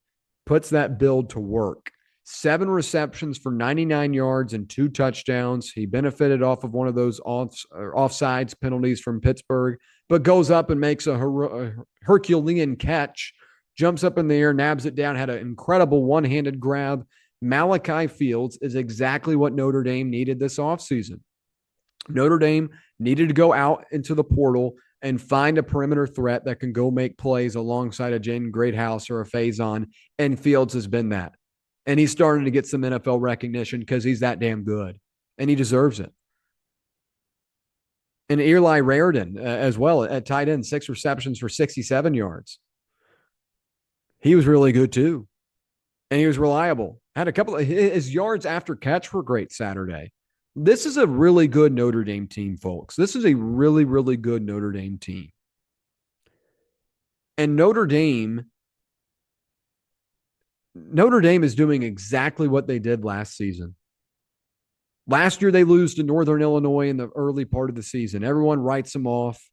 puts that build to work. 7 receptions for 99 yards and 2 touchdowns. He benefited off of one of those offsides penalties from Pittsburgh, but goes up and makes a Herculean catch, jumps up in the air, nabs it down, had an incredible one-handed grab. Malachi Fields is exactly what Notre Dame needed this offseason. Notre Dame needed to go out into the portal and find a perimeter threat that can go make plays alongside a Jaden Greathouse or a Faison, and Fields has been that. And he's starting to get some NFL recognition because he's that damn good, and he deserves it. And Eli Raridan as well at tight end, 6 receptions for 67 yards. He was really good too, and he was reliable. Had a couple of his yards after catch were great Saturday. This is a really good Notre Dame team, folks. This is a really, really good Notre Dame team. And Notre Dame is doing exactly what they did last season. Last year, they lose to Northern Illinois in the early part of the season. Everyone writes them off,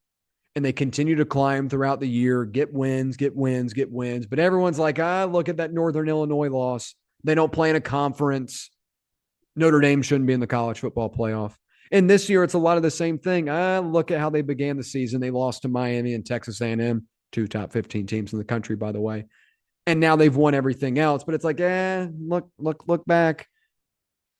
and they continue to climb throughout the year, get wins. But everyone's like, look at that Northern Illinois loss. They don't play in a conference. Notre Dame shouldn't be in the college football playoff. And this year, it's a lot of the same thing. Look at how they began the season. They lost to Miami and Texas A&M, two top 15 teams in the country, by the way. And now they've won everything else. But it's like, look back.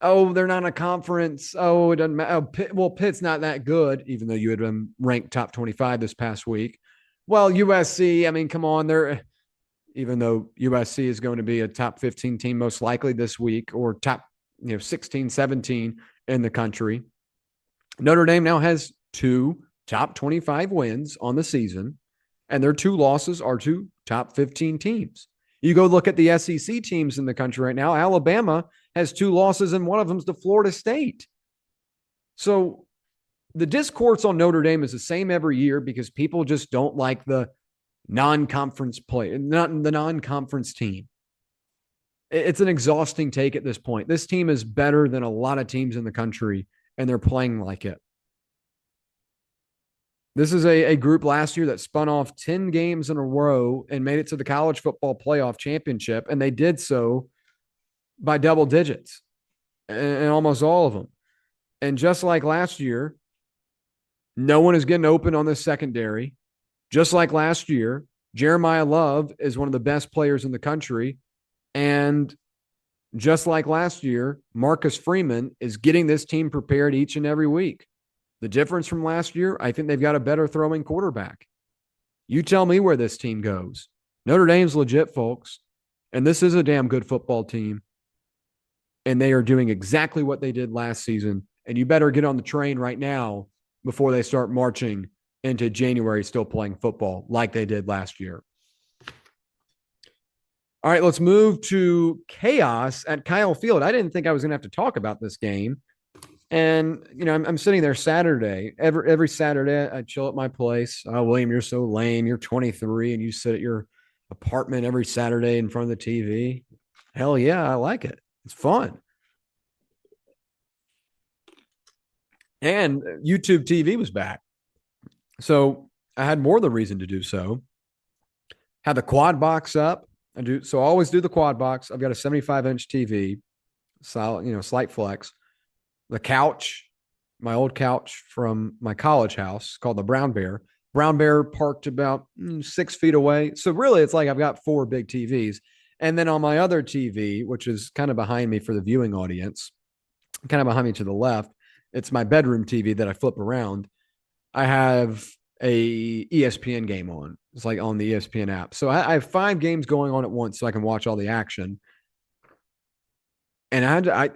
Oh, they're not in a conference. Oh, it doesn't matter. Pitt's not that good, even though you had been ranked top 25 this past week. Well, USC, I mean, come on, even though USC is going to be a top 15 team most likely this week, or top 16, 17 in the country. Notre Dame now has two top 25 wins on the season, and their two losses are to top 15 teams. You go look at the SEC teams in the country right now. Alabama has two losses, and one of them is to Florida State. So the discourse on Notre Dame is the same every year because people just don't like the non-conference play, not the non-conference team. It's an exhausting take at this point. This team is better than a lot of teams in the country, and they're playing like it. This is a group last year that spun off 10 games in a row and made it to the college football playoff championship, and they did so by double digits in almost all of them. And just like last year, no one is getting open on this secondary. Just like last year, Jeremiah Love is one of the best players in the country. And just like last year, Marcus Freeman is getting this team prepared each and every week. The difference from last year, I think they've got a better throwing quarterback. You tell me where this team goes. Notre Dame's legit, folks. And this is a damn good football team. And they are doing exactly what they did last season. And you better get on the train right now before they start marching into January still playing football like they did last year. All right, let's move to chaos at Kyle Field. I didn't think I was going to have to talk about this game. And, I'm sitting there Saturday. Every Saturday, I chill at my place. Oh, William, you're so lame. You're 23, and you sit at your apartment every Saturday in front of the TV. Hell yeah, I like it. It's fun. And YouTube TV was back. So I had more of the reason to do so. Had the quad box up. I always do the quad box. I've got a 75-inch TV, solid, slight flex. The couch, my old couch from my college house called the Brown Bear. Brown Bear parked about 6 feet away. So really, it's like I've got 4 big TVs. And then on my other TV, which is kind of behind me for the viewing audience, kind of behind me to the left, it's my bedroom TV that I flip around. I have a ESPN game on. It's like on the ESPN app. So I have 5 games going on at once so I can watch all the action. And I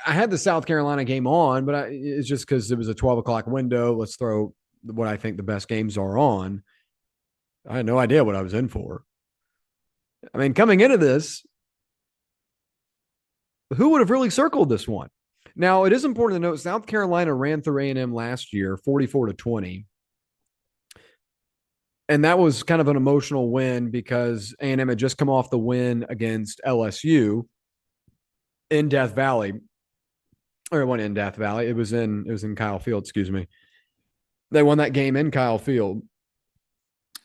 had the South Carolina game on, but it's just because it was a 12 o'clock window. Let's throw what I think the best games are on. I had no idea what I was in for. I mean, coming into this, who would have really circled this one? Now, it is important to note South Carolina ran through A&M last year, 44-20. And that was kind of an emotional win because A&M had just come off the win against LSU in Death Valley. Or it wasn't in Death Valley. It was in Kyle Field, excuse me. They won that game in Kyle Field.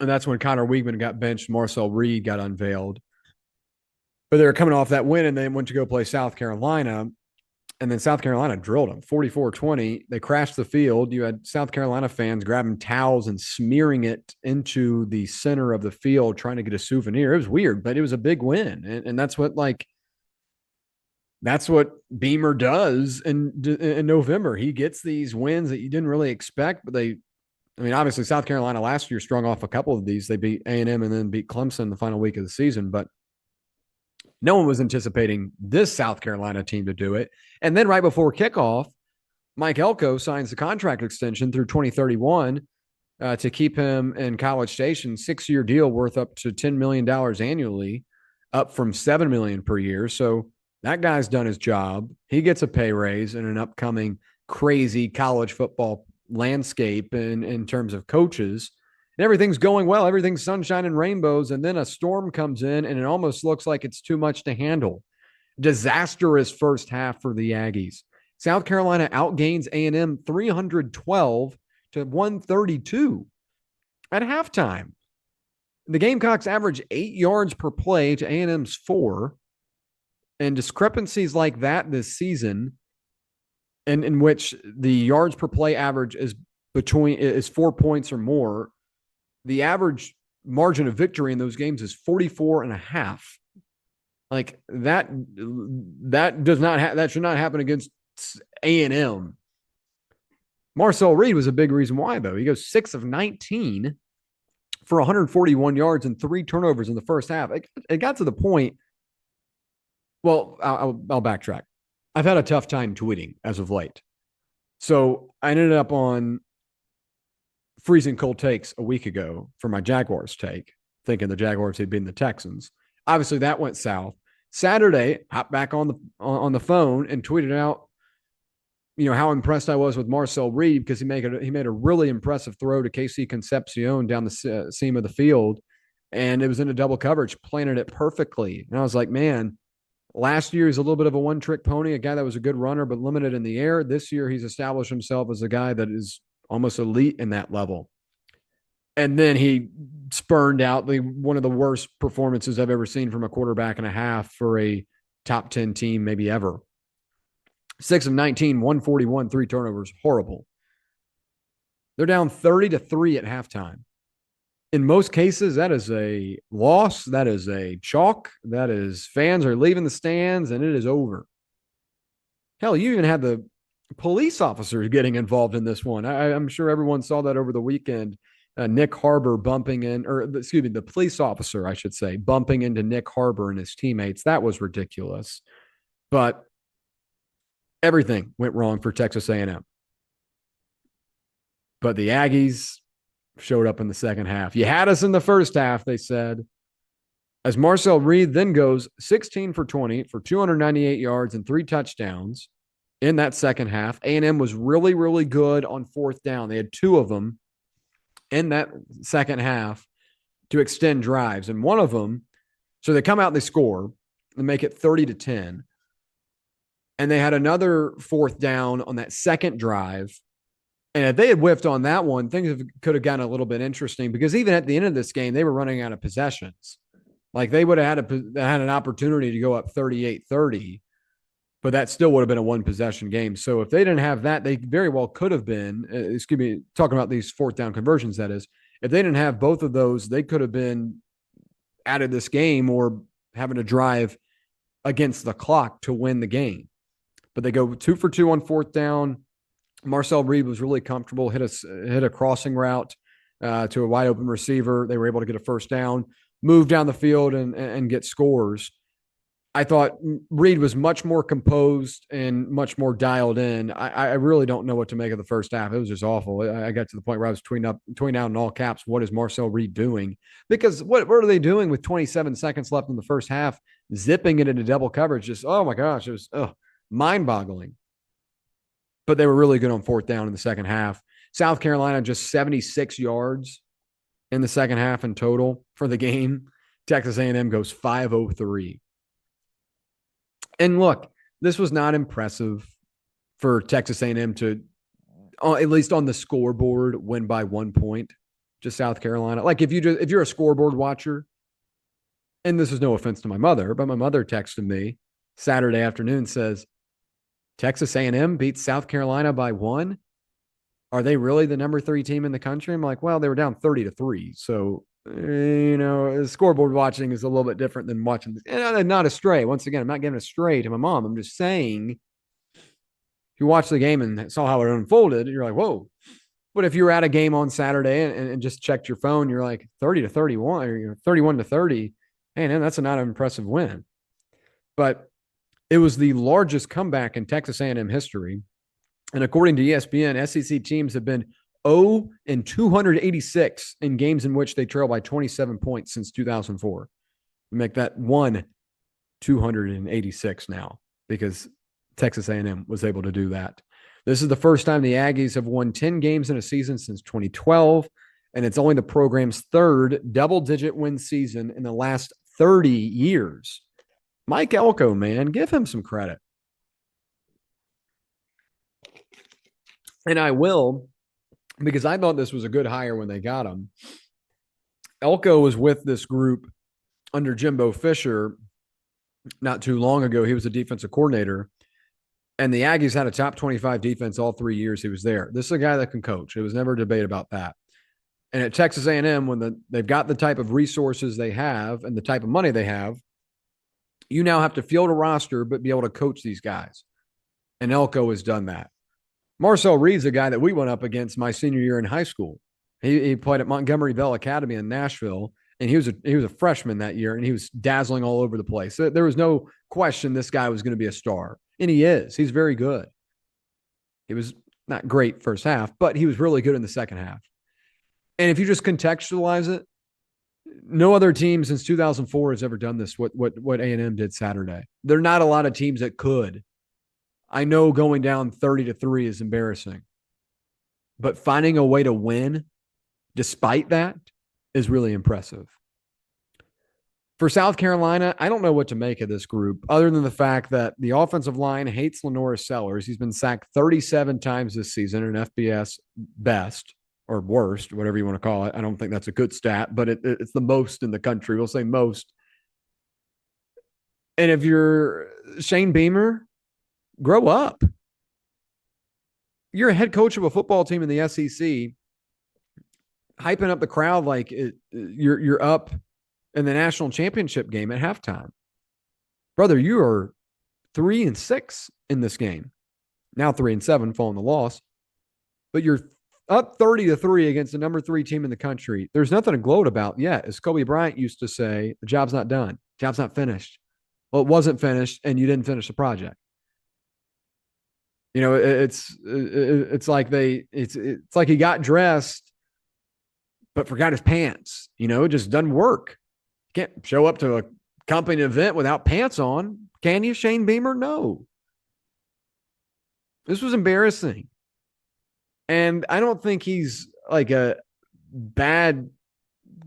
And that's when Connor Weigman got benched. Marcel Reed got unveiled. But they were coming off that win, and they went to go play South Carolina. And then South Carolina drilled them 44-20. They crashed the field. You had South Carolina fans grabbing towels and smearing it into the center of the field, trying to get a souvenir. It was weird, but it was a big win. And that's what Beamer does in November. He gets these wins that you didn't really expect, but obviously South Carolina last year strung off a couple of these. They beat A&M and then beat Clemson the final week of the season, but no one was anticipating this South Carolina team to do it. And then right before kickoff, Mike Elko signs the contract extension through 2031 to keep him in College Station, 6-year deal worth up to $10 million annually, up from $7 million per year. So that guy's done his job. He gets a pay raise in an upcoming crazy college football landscape in terms of coaches. And everything's going well. Everything's sunshine and rainbows. And then a storm comes in, and it almost looks like it's too much to handle. Disastrous first half for the Aggies. South Carolina outgains A&M 312 to 132 at halftime. The Gamecocks average 8 yards per play to A&M's 4. And discrepancies like that this season and in which the yards per play average is 4 points or more. The average margin of victory in those games is 44 and a half. Like that should not happen against A&M. Marcel Reed was a big reason why, though. He goes 6 of 19 for 141 yards and 3 turnovers in the first half. It got to the point. Well, I'll backtrack. I've had a tough time tweeting as of late. So I ended up on freezing cold takes a week ago for my Jaguars take, thinking the Jaguars had beaten the Texans. Obviously, that went south. Saturday, hopped back on the phone and tweeted out, how impressed I was with Marcel Reed because he made a really impressive throw to KC Concepcion down the seam of the field, and it was in a double coverage, planted it perfectly. And I was like, man, last year he's a little bit of a one-trick pony, a guy that was a good runner but limited in the air. This year he's established himself as a guy that is almost elite in that level. And then he spurned out one of the worst performances I've ever seen from a quarterback and a half for a top 10 team, maybe ever. 6 of 19, 141, 3 turnovers. Horrible. They're down 30-3 at halftime. In most cases, that is a loss. That is a chalk. That is fans are leaving the stands, and it is over. Hell, you even had the police officers getting involved in this one. I'm sure everyone saw that over the weekend. Nick Harbor the police officer, I should say, bumping into Nick Harbor and his teammates. That was ridiculous. But everything went wrong for Texas A&M. But the Aggies showed up in the second half. You had us in the first half, they said. As Marcel Reed then goes 16 for 20 for 298 yards and 3 touchdowns in that second half. A&M was really, really good on fourth down. They had 2 of them in that second half to extend drives. And one of them, so they come out and they score and make it 30-10. And they had another fourth down on that second drive. And if they had whiffed on that one, things could have gotten a little bit interesting because even at the end of this game, they were running out of possessions. Like they would have had an opportunity to go up 38-30, but that still would have been a one-possession game. So if they didn't have that, they very well could have been, talking about these fourth down conversions, that is, if they didn't have both of those, they could have been out of this game or having to drive against the clock to win the game. But they go 2 for 2 on fourth down. Marcel Reed was really comfortable, hit a crossing route to a wide open receiver. They were able to get a first down, move down the field and get scores. I thought Reed was much more composed and much more dialed in. I really don't know what to make of the first half. It was just awful. I got to the point where I was tweeting out in all caps, what is Marcel Reed doing? Because what are they doing with 27 seconds left in the first half, zipping it into double coverage? Just, oh my gosh, it was mind-boggling. But they were really good on fourth down in the second half. South Carolina just 76 yards in the second half in total for the game. Texas A&M goes 503. And look, this was not impressive for Texas A&M to, at least on the scoreboard, win by 1 point. Just South Carolina. Like if you're a scoreboard watcher, and this is no offense to my mother, but my mother texted me Saturday afternoon, says, Texas A&M beats South Carolina by 1. Are they really the number 3 team in the country? I'm like, well, they were down 30-3. So, scoreboard watching is a little bit different than watching. And not a stray. Once again, I'm not giving a stray to my mom. I'm just saying, if you watch the game and saw how it unfolded, you're like, whoa. But if you were at a game on Saturday and just checked your phone, you're like 30-31 or 31-30. Man, that's not an impressive win. But it was the largest comeback in Texas A&M history. And according to ESPN, SEC teams have been 0-286 in games in which they trail by 27 points since 2004. We make that 1-286 now because Texas A&M was able to do that. This is the first time the Aggies have won 10 games in a season since 2012, and it's only the program's third double-digit win season in the last 30 years. Mike Elko, man, give him some credit. And I will, because I thought this was a good hire when they got him. Elko was with this group under Jimbo Fisher not too long ago. He was a defensive coordinator. And the Aggies had a top 25 defense all 3 years he was there. This is a guy that can coach. It was never a debate about that. And at Texas A&M, when they've got the type of resources they have and the type of money they have, you now have to field a roster but be able to coach these guys. And Elko has done that. Marcel Reed's a guy that we went up against my senior year in high school. He played at Montgomery Bell Academy in Nashville, and he was a freshman that year, and he was dazzling all over the place. There was no question this guy was going to be a star, and he is. He's very good. He was not great first half, but he was really good in the second half. And if you just contextualize it, no other team since 2004 has ever done this, what A&M did Saturday. There are not a lot of teams that could. I know going down 30-3 is embarrassing, but finding a way to win despite that is really impressive. For South Carolina, I don't know what to make of this group other than the fact that the offensive line hates Lenora Sellers. He's been sacked 37 times this season, an FBS best or worst, whatever you want to call it. I don't think that's a good stat, but it's the most in the country. We'll say most. And if you're Shane Beamer, grow up. You're a head coach of a football team in the SEC, hyping up the crowd like you're up in the national championship game at halftime. Brother, you are 3-6 in this game. Now 3-7 following the loss. But you're up 30-3 against the number 3 team in the country. There's nothing to gloat about yet. As Kobe Bryant used to say, the job's not done. Job's not finished. Well, it wasn't finished, and you didn't finish the project. You know, it's like it's like he got dressed but forgot his pants. You know, it just doesn't work. You can't show up to a company event without pants on. Can you, Shane Beamer? No. This was embarrassing. And I don't think he's like a bad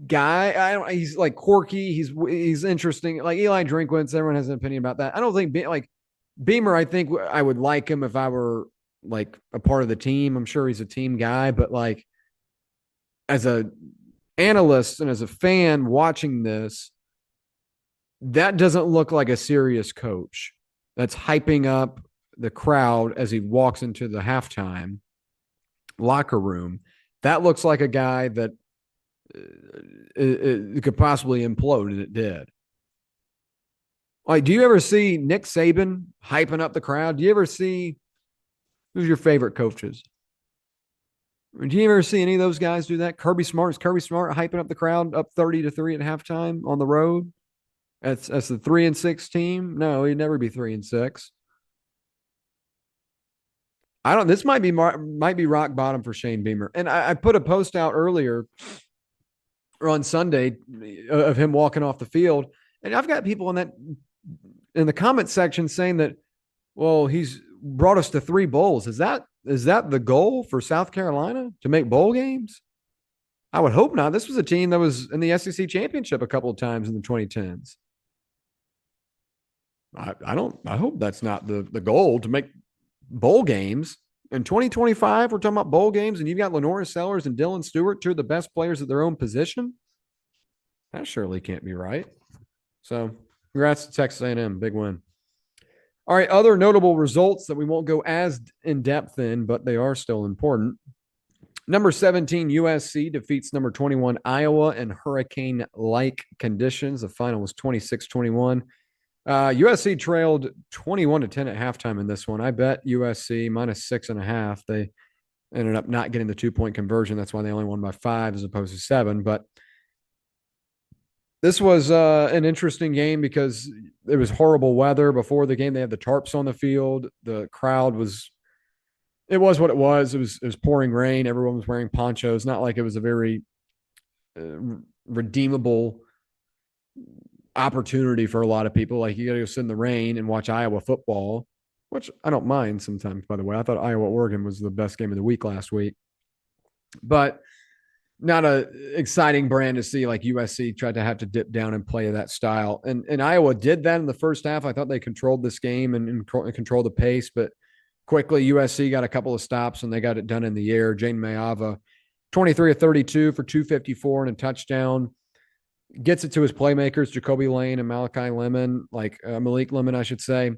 guy. He's like quirky. He's interesting. Like Eli Drinkwitz, everyone has an opinion about that. I don't think like Beamer, I think I would like him if I were like a part of the team. I'm sure he's a team guy, but like as a analyst and as a fan watching this, that doesn't look like a serious coach that's hyping up the crowd as he walks into the halftime locker room. That looks like a guy that it could possibly implode, and it did. Like, do you ever see Nick Saban hyping up the crowd? Do you ever see who's your favorite coaches? Do you ever see any of those guys do that? Kirby Smart hyping up the crowd up 30-3 at halftime on the road? That's the 3-6 team. No, he'd never be 3-6. This might be rock bottom for Shane Beamer. And I put a post out earlier or on Sunday of him walking off the field, and I've got people in the comment section saying that, well, he's brought us to 3 bowls. Is that the goal for South Carolina, to make bowl games? I would hope not. This was a team that was in the SEC championship a couple of times in the 2010s. I hope that's not the goal, to make bowl games. In 2025, we're talking about bowl games, and you've got Lenora Sellers and Dylan Stewart, 2 of the best players at their own position. That surely can't be right. So congrats to Texas A&M. Big win. All right, other notable results that we won't go as in depth in, but they are still important. Number 17, USC defeats number 21, Iowa, in hurricane-like conditions. The final was 26-21. USC trailed 21-10 at halftime in this one. I bet USC minus 6.5. They ended up not getting the 2-point conversion. That's why they only won by 5 as opposed to 7. But this was an interesting game because it was horrible weather. Before the game, they had the tarps on the field. The crowd was what it was. It was pouring rain. Everyone was wearing ponchos. Not like it was a very redeemable opportunity for a lot of people. Like, you got to go sit in the rain and watch Iowa football, which I don't mind sometimes, by the way. I thought Iowa-Oregon was the best game of the week last week. But not a exciting brand to see. Like, USC tried to have to dip down and play that style. And Iowa did that in the first half. I thought they controlled this game and controlled the pace, but quickly USC got a couple of stops and they got it done in the air. Jane Mayava, 23 of 32 for 254 and a touchdown. Gets it to his playmakers, Jacoby Lane and Malik Lemon, I should say.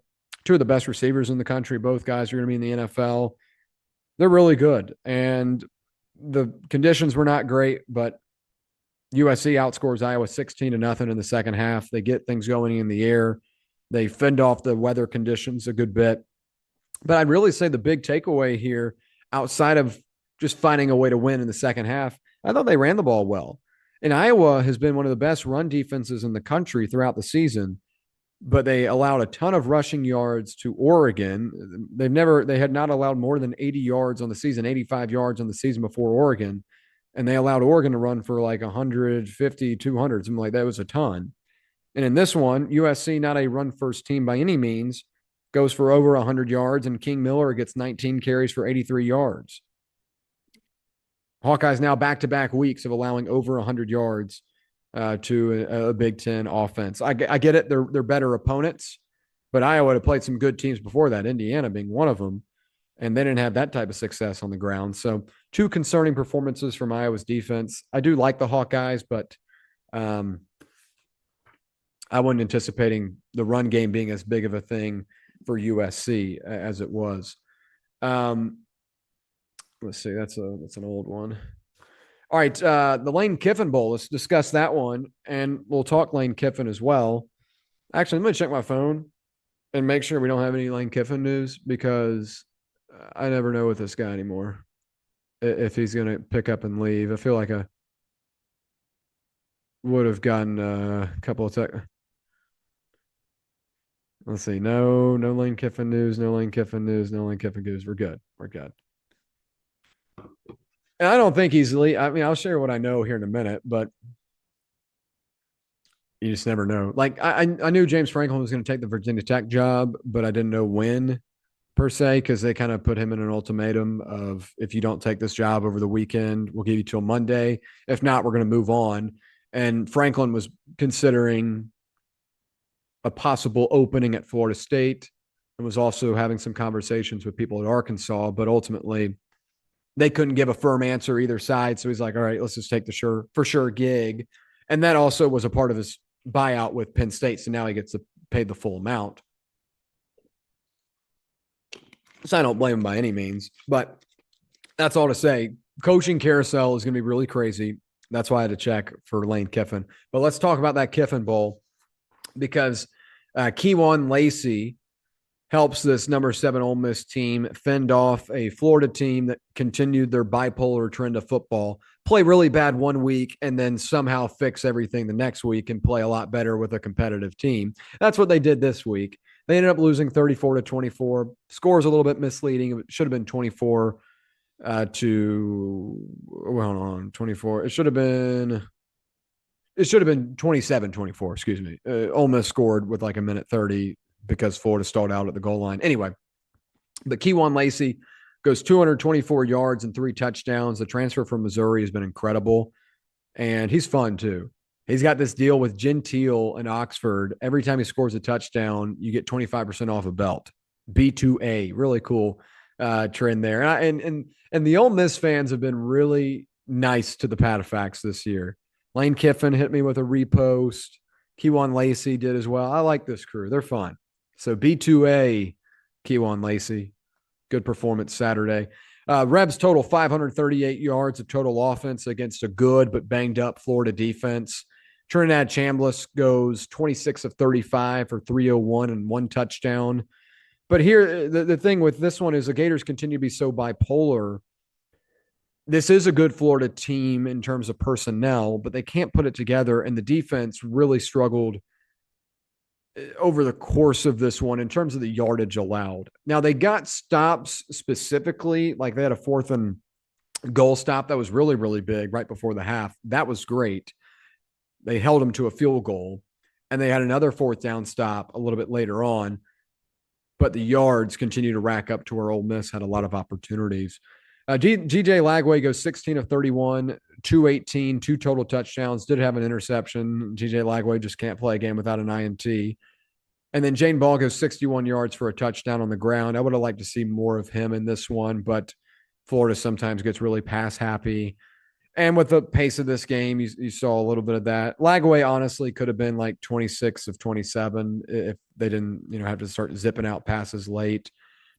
two of the best receivers in the country. Both guys are going to be in the NFL. They're really good. And the conditions were not great, but USC outscores Iowa 16-0 in the second half. They get things going in the air. They fend off the weather conditions a good bit. But I'd really say the big takeaway here, outside of just finding a way to win in the second half, I thought they ran the ball well. And Iowa has been one of the best run defenses in the country throughout the season, but they allowed a ton of rushing yards to Oregon. They had not allowed more than 80 yards on the season, 85 yards on the season before Oregon. And they allowed Oregon to run for like 150, 200, something like that. It was a ton. And in this one, USC, not a run first team by any means, goes for over 100 yards, and King Miller gets 19 carries for 83 yards. Hawkeyes now back-to-back weeks of allowing over 100 yards to a Big Ten offense. I get it. They're better opponents, but Iowa had played some good teams before that, Indiana being one of them, and they didn't have that type of success on the ground. So two concerning performances from Iowa's defense. I do like the Hawkeyes, but I wasn't anticipating the run game being as big of a thing for USC as it was. Let's see. That's an old one. All right. The Lane Kiffin Bowl. Let's discuss that one, and we'll talk Lane Kiffin as well. Actually, let me check my phone and make sure we don't have any Lane Kiffin news, because I never know with this guy anymore if he's going to pick up and leave. I feel like I would have gotten a couple of Let's see. No Lane Kiffin news. No Lane Kiffin news. No Lane Kiffin news. We're good. And I don't think he's I mean, I'll share what I know here in a minute, but you just never know. Like I knew James Franklin was going to take the Virginia Tech job, but I didn't know when per se, because they kind of put him in an ultimatum of, if you don't take this job over the weekend, we'll give you till Monday. If not, we're going to move on. And Franklin was considering a possible opening at Florida State and was also having some conversations with people at Arkansas, but ultimately they couldn't give a firm answer either side. So he's like, all right, let's just take the for sure gig. And that also was a part of his buyout with Penn State. So now he gets to pay the full amount. So I don't blame him by any means, but that's all to say. Coaching carousel is going to be really crazy. That's why I had to check for Lane Kiffin. But let's talk about that Kiffin Bowl, because Kewan Lacey helps this number 7 Ole Miss team fend off a Florida team that continued their bipolar trend of football, play really bad one week, and then somehow fix everything the next week and play a lot better with a competitive team. That's what they did this week. They ended up losing 34-24. Score's a little bit misleading. It should have been 24 to, well, hold on, 24. It should have been 27-24, excuse me. Ole Miss scored with like a minute 30 because Florida stalled out at the goal line. Anyway, but Kewan Lacey goes 224 yards and 3 touchdowns. The transfer from Missouri has been incredible, and he's fun too. He's got this deal with Gentile in Oxford. Every time he scores a touchdown, you get 25% off a belt. B2A, really cool trend there. And the Ole Miss fans have been really nice to the PatteFacts this year. Lane Kiffin hit me with a repost. Kewan Lacey did as well. I like this crew. They're fun. So B2A, Kewan Lacey. Good performance Saturday. Rebs total 538 yards of total offense against a good but banged up Florida defense. Trinidad Chambliss goes 26 of 35 for 301 and 1 touchdown. But here, the thing with this one is the Gators continue to be so bipolar. This is a good Florida team in terms of personnel, but they can't put it together, and the defense really struggled over the course of this one in terms of the yardage allowed. Now, they got stops specifically, like they had a 4th and goal stop that was really, really big right before the half. That was great. They held them to a field goal, and they had another 4th down stop a little bit later on, but the yards continue to rack up to where Ole Miss had a lot of opportunities. GJ Lagway goes 16 of 31, 218, 2 total touchdowns, did have an interception. GJ Lagway just can't play a game without an INT. And then Jane Ball goes 61 yards for a touchdown on the ground. I would have liked to see more of him in this one, but Florida sometimes gets really pass happy. And with the pace of this game, you saw a little bit of that. Lagway honestly could have been like 26 of 27 if they didn't, have to start zipping out passes late.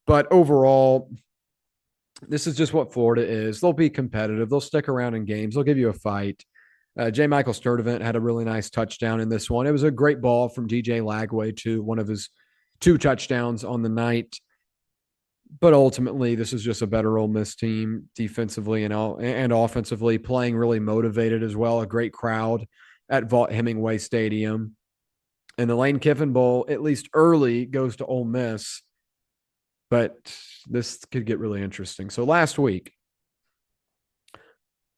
But overall, this is just what Florida is. They'll be competitive. They'll stick around in games. They'll give you a fight. J. Michael Sturdivant had a really nice touchdown in this one. It was a great ball from DJ Lagway to one of his 2 touchdowns on the night. But ultimately, this is just a better Ole Miss team defensively and offensively, playing really motivated as well. A great crowd at Vaught-Hemingway Stadium. And the Lane Kiffin Bowl, at least early, goes to Ole Miss. But this could get really interesting. So last week,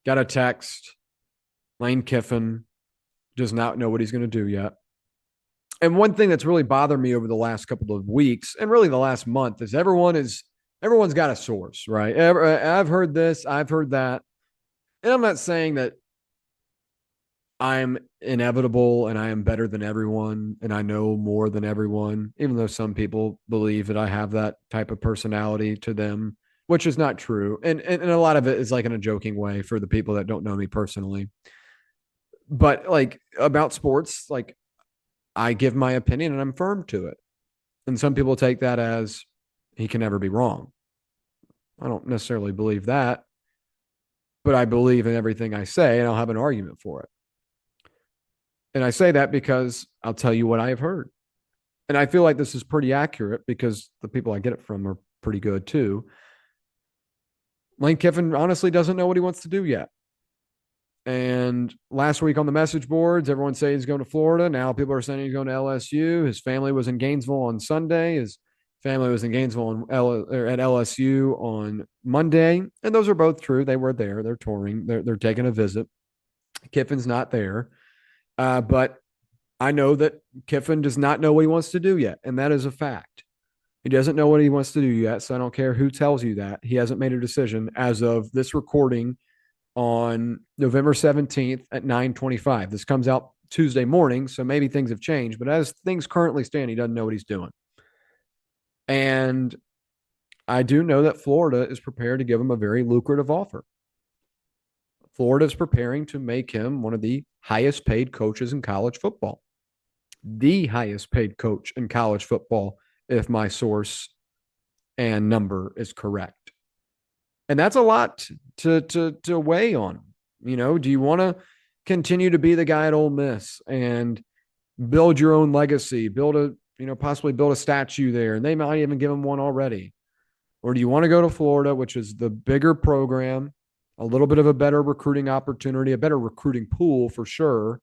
got a text. Lane Kiffin does not know what he's going to do yet. And one thing that's really bothered me over the last couple of weeks and really the last month is everyone's got a source, right? I've heard this, I've heard that. And I'm not saying that I'm inevitable and I am better than everyone and I know more than everyone, even though some people believe that I have that type of personality to them, which is not true. And a lot of it is like in a joking way for the people that don't know me personally. But like about sports, like I give my opinion and I'm firm to it. And some people take that as he can never be wrong. I don't necessarily believe that, but I believe in everything I say and I'll have an argument for it. And I say that because I'll tell you what I have heard. And I feel like this is pretty accurate because the people I get it from are pretty good too. Lane Kiffin honestly doesn't know what he wants to do yet. And last week on the message boards, everyone saying he's going to Florida. Now people are saying he's going to LSU. His family was in Gainesville on Sunday. His family was in Gainesville at LSU on Monday. And those are both true. They were there. They're touring. They're taking a visit. Kiffin's not there. But I know that Kiffin does not know what he wants to do yet. And that is a fact. He doesn't know what he wants to do yet. So I don't care who tells you that. He hasn't made a decision as of this recording on November 17th at 9:25. This comes out Tuesday morning, so maybe things have changed. But as things currently stand, he doesn't know what he's doing. And I do know that Florida is prepared to give him a very lucrative offer. Florida is preparing to make him one of the highest paid coaches in college football. The highest paid coach in college football, if my source and number is correct. And that's a lot to weigh on. Do you want to continue to be the guy at Ole Miss and build your own legacy, possibly build a statue there, and they might even give him one already? Or do you want to go to Florida, which is the bigger program, a little bit of a better recruiting opportunity, a better recruiting pool for sure,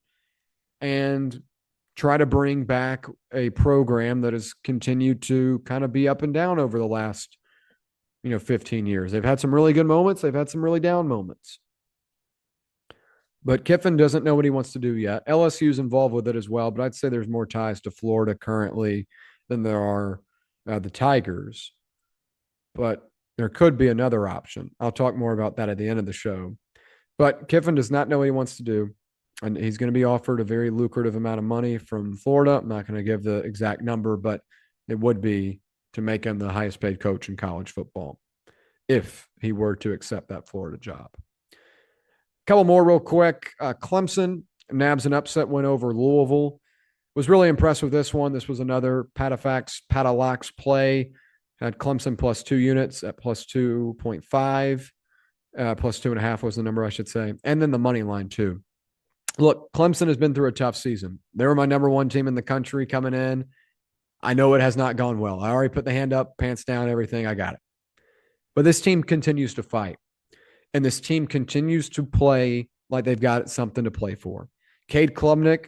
and try to bring back a program that has continued to kind of be up and down over the last 15 years. They've had some really good moments. They've had some really down moments. But Kiffin doesn't know what he wants to do yet. LSU's involved with it as well, but I'd say there's more ties to Florida currently than there are the Tigers. But there could be another option. I'll talk more about that at the end of the show. But Kiffin does not know what he wants to do. And he's going to be offered a very lucrative amount of money from Florida. I'm not going to give the exact number, but it would be to make him the highest paid coach in college football if he were to accept that Florida job. A couple more real quick. Clemson, nabs an upset win over Louisville. Was really impressed with this one. This was another PatteFacts, Pattelox play. Had Clemson plus 2 units at plus 2.5. Plus 2.5 was the number, I should say. And then the money line, too. Look, Clemson has been through a tough season. They were my number 1 team in the country coming in. I know it has not gone well. I already put the hand up, pants down, everything. I got it. But this team continues to fight. And this team continues to play like they've got something to play for. Cade Klubnik,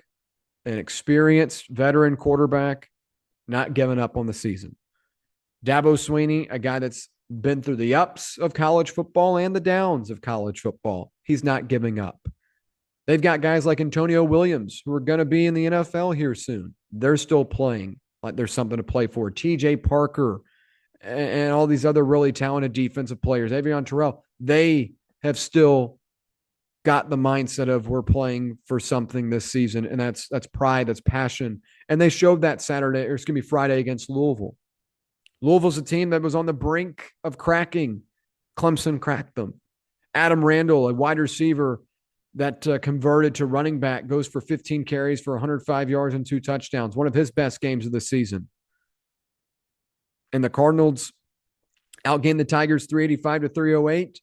an experienced veteran quarterback, not giving up on the season. Dabo Swinney, a guy that's been through the ups of college football and the downs of college football. He's not giving up. They've got guys like Antonio Williams who are going to be in the NFL here soon. They're still playing like there's something to play for. TJ Parker and all these other really talented defensive players, Avion Terrell, they have still got the mindset of we're playing for something this season. And that's pride, that's passion. And they showed that Friday against Louisville. Louisville's a team that was on the brink of cracking. Clemson cracked them. Adam Randall, a wide receiver that converted to running back, goes for 15 carries for 105 yards and 2 touchdowns. One of his best games of the season. And the Cardinals outgained the Tigers 385 to 308,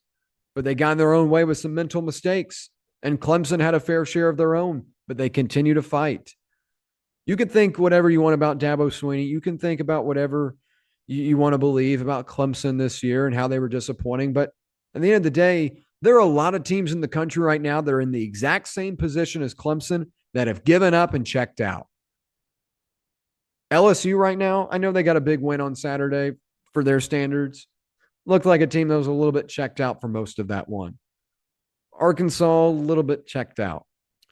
but they got in their own way with some mental mistakes. And Clemson had a fair share of their own, but they continue to fight. You can think whatever you want about Dabo Swinney. You can think about whatever you want to believe about Clemson this year and how they were disappointing. But at the end of the day, there are a lot of teams in the country right now that are in the exact same position as Clemson that have given up and checked out. LSU right now, I know they got a big win on Saturday for their standards. Looked like a team that was a little bit checked out for most of that one. Arkansas, a little bit checked out.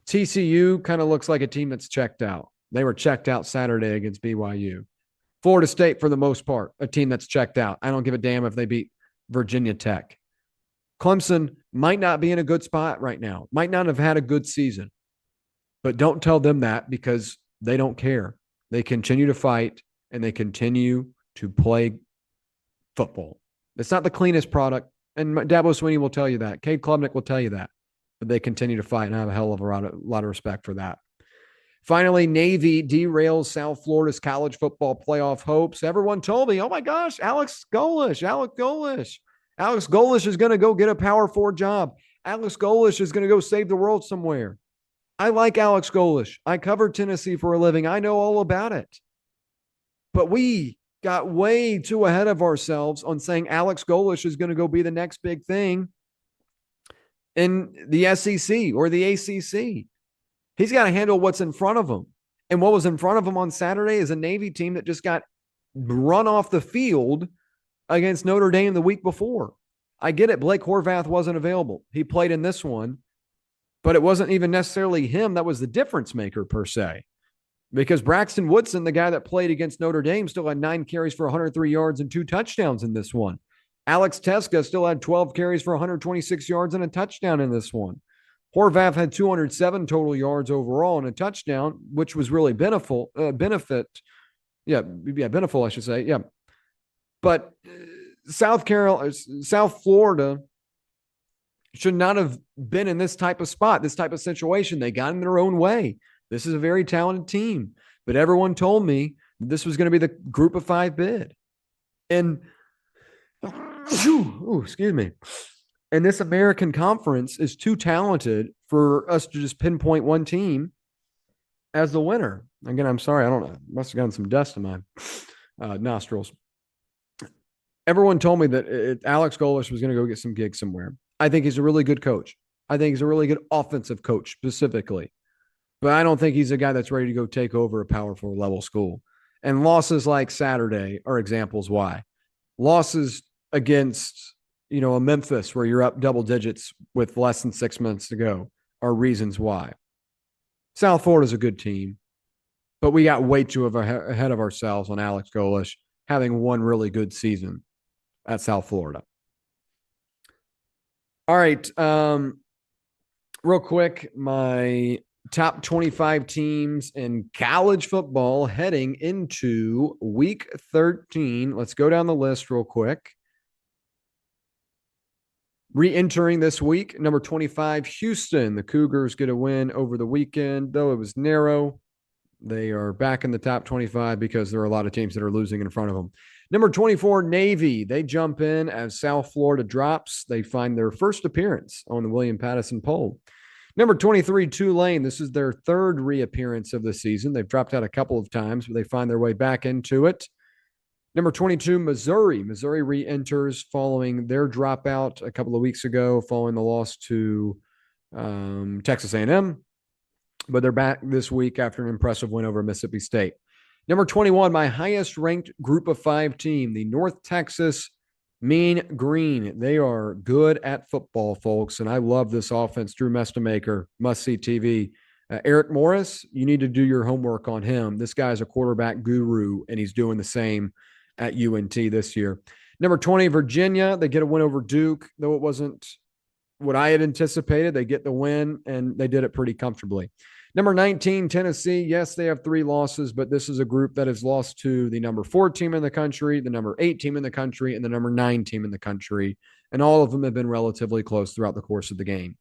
TCU kind of looks like a team that's checked out. They were checked out Saturday against BYU. Florida State, for the most part, a team that's checked out. I don't give a damn if they beat Virginia Tech. Clemson might not be in a good spot right now, might not have had a good season, but don't tell them that because they don't care. They continue to fight and they continue to play football. It's not the cleanest product, and Dabo Swinney will tell you that. Cade Klubnik will tell you that, but they continue to fight, and I have a hell of a lot of respect for that. Finally, Navy derails South Florida's college football playoff hopes. Everyone told me, oh my gosh, Alex Golesh is going to go get a Power 4 job. Alex Golesh is going to go save the world somewhere. I like Alex Golesh. I covered Tennessee for a living. I know all about it. But we got way too ahead of ourselves on saying Alex Golesh is going to go be the next big thing in the SEC or the ACC. He's got to handle what's in front of him. And what was in front of him on Saturday is a Navy team that just got run off the field against Notre Dame the week before. I get it. Blake Horvath wasn't available. He played in this one, but it wasn't even necessarily him that was the difference maker per se. Because Braxton Woodson, the guy that played against Notre Dame, still had 9 carries for 103 yards and 2 touchdowns in this one. Alex Teska still had 12 carries for 126 yards and a touchdown in this one. Horvath had 207 total yards overall and a touchdown, which was really beneficial. Beneficial, I should say. Yeah. But South Florida should not have been in this type of spot, this type of situation. They got in their own way. This is a very talented team, but everyone told me this was going to be the group of 5 bid. And, excuse me. And this American Conference is too talented for us to just pinpoint one team as the winner. Again, I'm sorry. I don't know. Must have gotten some dust in my nostrils. Everyone told me that Alex Golesh was going to go get some gigs somewhere. I think he's a really good coach. I think he's a really good offensive coach specifically. But I don't think he's a guy that's ready to go take over a Power 4 level school. And losses like Saturday are examples why. Losses against, a Memphis where you're up double digits with less than 6 months to go are reasons why. South Florida's a good team, but we got way too ahead of ourselves on Alex Golesh having one really good season at South Florida. All right. Real quick, my top 25 teams in college football heading into week 13. Let's go down the list real quick. Re-entering this week, number 25, Houston. The Cougars get a win over the weekend, though it was narrow. They are back in the top 25 because there are a lot of teams that are losing in front of them. Number 24, Navy. They jump in as South Florida drops. They find their first appearance on the William Patteson poll. Number 23, Tulane. This is their third reappearance of the season. They've dropped out a couple of times, but they find their way back into it. Number 22, Missouri. Missouri re-enters following their dropout a couple of weeks ago, following the loss to Texas A&M. But they're back this week after an impressive win over Mississippi State. Number 21, my highest-ranked group of 5 team, the North Texas Mean Green. They are good at football, folks, and I love this offense. Drew Mestamaker, must-see TV. Eric Morris, you need to do your homework on him. This guy's a quarterback guru, and he's doing the same at UNT this year. Number 20, Virginia. They get a win over Duke, though it wasn't what I had anticipated. They get the win, and they did it pretty comfortably. Number 19, Tennessee. Yes, they have 3 losses, but this is a group that has lost to the number 4 team in the country, the number 8 team in the country, and the number 9 team in the country. and all of them have been relatively close throughout the course of the game.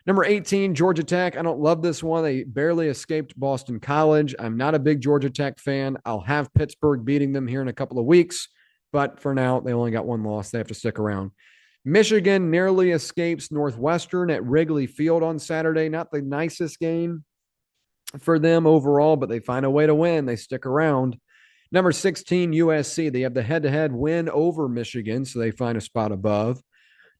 Number 18, Georgia Tech. I don't love this one. They barely escaped Boston College. I'm not a big Georgia Tech fan. I'll have Pittsburgh beating them here in a couple of weeks, but for now, they only got one loss. They have to stick around. Michigan nearly escapes Northwestern at Wrigley Field on Saturday. Not the nicest game for them overall, but they find a way to win. They stick around. Number 16, USC. They have the head-to-head win over Michigan, so they find a spot above.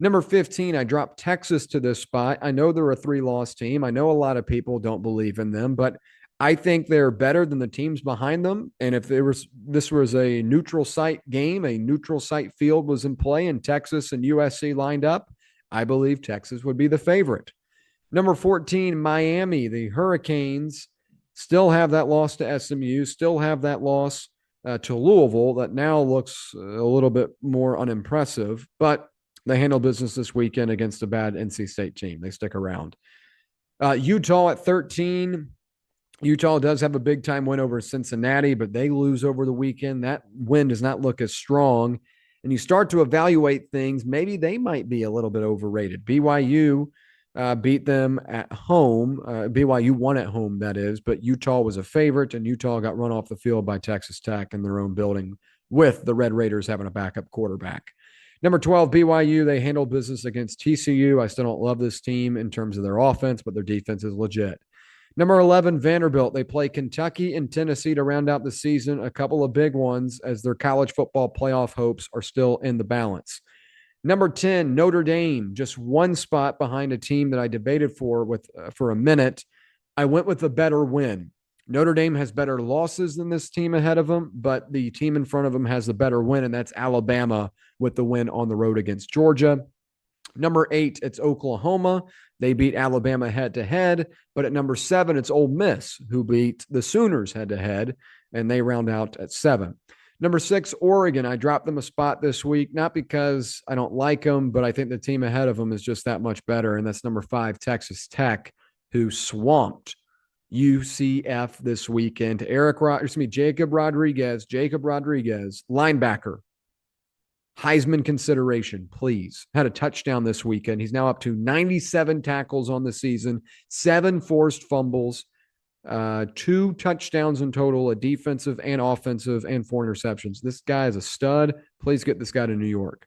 Number 15, I dropped Texas to this spot. I know they're a 3-loss team. I know a lot of people don't believe in them, but I think they're better than the teams behind them. And if this was a neutral site game, a neutral site field was in play, and Texas and USC lined up, I believe Texas would be the favorite. Number 14, Miami. The Hurricanes still have that loss to SMU, still have that loss to Louisville that now looks a little bit more unimpressive, but they handle business this weekend against a bad NC State team. They stick around. Utah at 13. Utah does have a big-time win over Cincinnati, but they lose over the weekend. That win does not look as strong. And you start to evaluate things, maybe they might be a little bit overrated. BYU beat them at home. BYU won at home, that is, but Utah was a favorite, and Utah got run off the field by Texas Tech in their own building with the Red Raiders having a backup quarterback. Number 12, BYU, they handled business against TCU. I still don't love this team in terms of their offense, but their defense is legit. Number 11, Vanderbilt. They play Kentucky and Tennessee to round out the season, a couple of big ones as their college football playoff hopes are still in the balance. Number 10, Notre Dame, just one spot behind a team that I debated for a minute. I went with a better win. Notre Dame has better losses than this team ahead of them, but the team in front of them has the better win, and that's Alabama with the win on the road against Georgia. Number 8, it's Oklahoma. They beat Alabama head-to-head, but at number 7, it's Ole Miss, who beat the Sooners head-to-head, and they round out at 7. Number 6, Oregon. I dropped them a spot this week, not because I don't like them, but I think the team ahead of them is just that much better, and that's number 5, Texas Tech, who swamped UCF this weekend. Jacob Rodriguez, linebacker, Heisman consideration, please. Had a touchdown this weekend. He's now up to 97 tackles on the season, 7 forced fumbles, 2 touchdowns in total, a defensive and offensive, and 4 interceptions. This guy is a stud. Please get this guy to New York.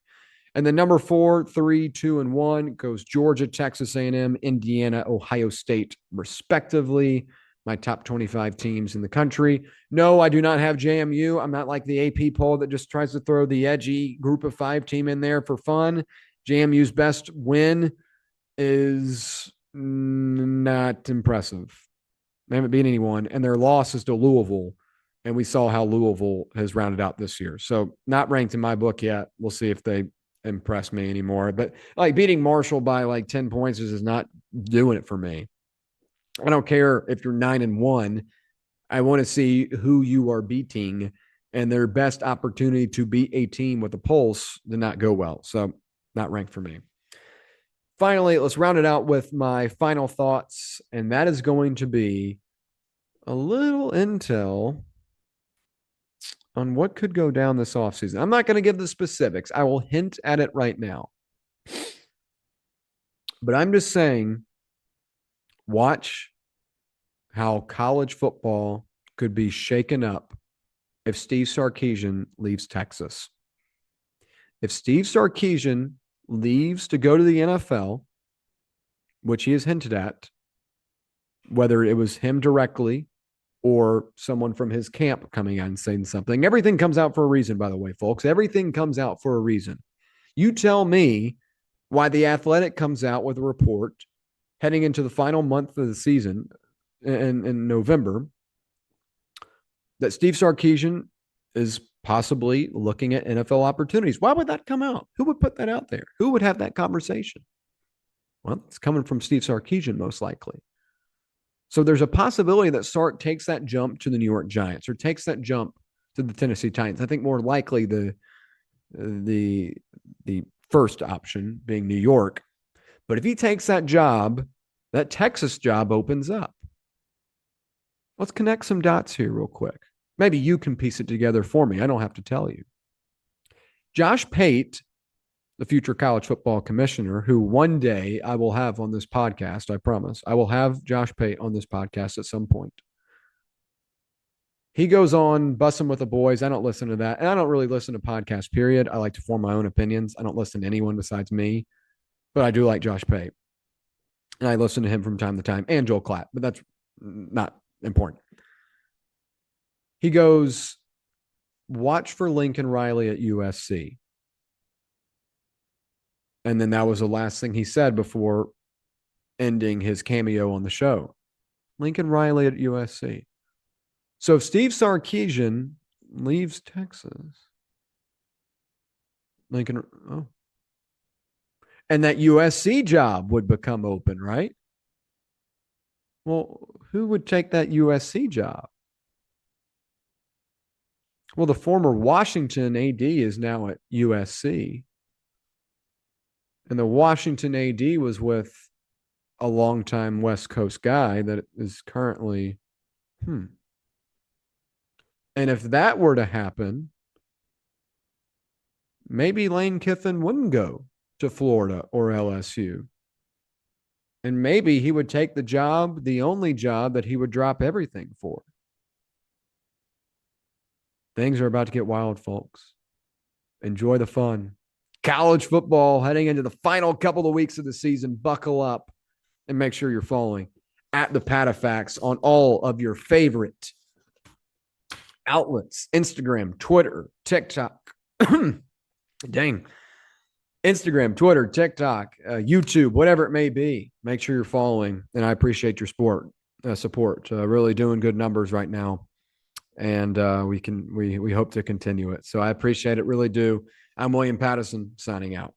And then number 4, 3, 2, and 1 goes Georgia, Texas A&M, Indiana, Ohio State, respectively. My top 25 teams in the country. No, I do not have JMU. I'm not like the AP poll that just tries to throw the edgy group of 5 team in there for fun. JMU's best win is not impressive. They haven't beat anyone, and their loss is to Louisville, and we saw how Louisville has rounded out this year. So not ranked in my book yet. We'll see if they impress me anymore. But like beating Marshall by like 10 points is not doing it for me. I don't care if you're 9-1. I want to see who you are beating, and their best opportunity to beat a team with a pulse did not go well. So not ranked for me. Finally, let's round it out with my final thoughts, and that is going to be a little intel on what could go down this offseason. I'm not going to give the specifics. I will hint at it right now. But I'm just saying, watch how college football could be shaken up if Steve Sarkisian leaves Texas. If Steve Sarkisian leaves to go to the NFL, which he has hinted at, whether it was him directly or someone from his camp coming out and saying something. Everything comes out for a reason, by the way, folks. Everything comes out for a reason. You tell me why The Athletic comes out with a report heading into the final month of the season in November that Steve Sarkisian is possibly looking at NFL opportunities. Why would that come out? Who would put that out there? Who would have that conversation? Well, it's coming from Steve Sarkisian, most likely. So there's a possibility that Sark takes that jump to the New York Giants or takes that jump to the Tennessee Titans. I think more likely the first option being New York. But if he takes that job, that Texas job opens up. Let's connect some dots here real quick. Maybe you can piece it together for me. I don't have to tell you. Josh Pate, the future college football commissioner, who one day I will have on this podcast. I promise. I will have Josh Pate on this podcast at some point. He goes on bussing with the boys. I don't listen to that. And I don't really listen to podcasts, period. I like to form my own opinions. I don't listen to anyone besides me, but I do like Josh Pate. And I listen to him from time to time and Joel Klatt, but that's not important. He goes, watch for Lincoln Riley at USC. And then that was the last thing he said before ending his cameo on the show. Lincoln Riley at USC. So if Steve Sarkisian leaves Texas, Lincoln, oh, and that USC job would become open, right? Well, who would take that USC job? Well, the former Washington AD is now at USC. And the Washington AD was with a longtime West Coast guy that is currently, And if that were to happen, maybe Lane Kiffin wouldn't go to Florida or LSU. And maybe he would take the job, the only job that he would drop everything for. Things are about to get wild, folks. Enjoy the fun. College football heading into the final couple of weeks of the season. Buckle up and make sure you're following at the PatteFacts on all of your favorite outlets: Instagram, Twitter, TikTok. Dang. Instagram, Twitter, TikTok, YouTube, whatever it may be. Make sure you're following. And I appreciate your support. Really doing good numbers right now. And we hope to continue it. So I appreciate it. Really do. I'm William Patteson signing out.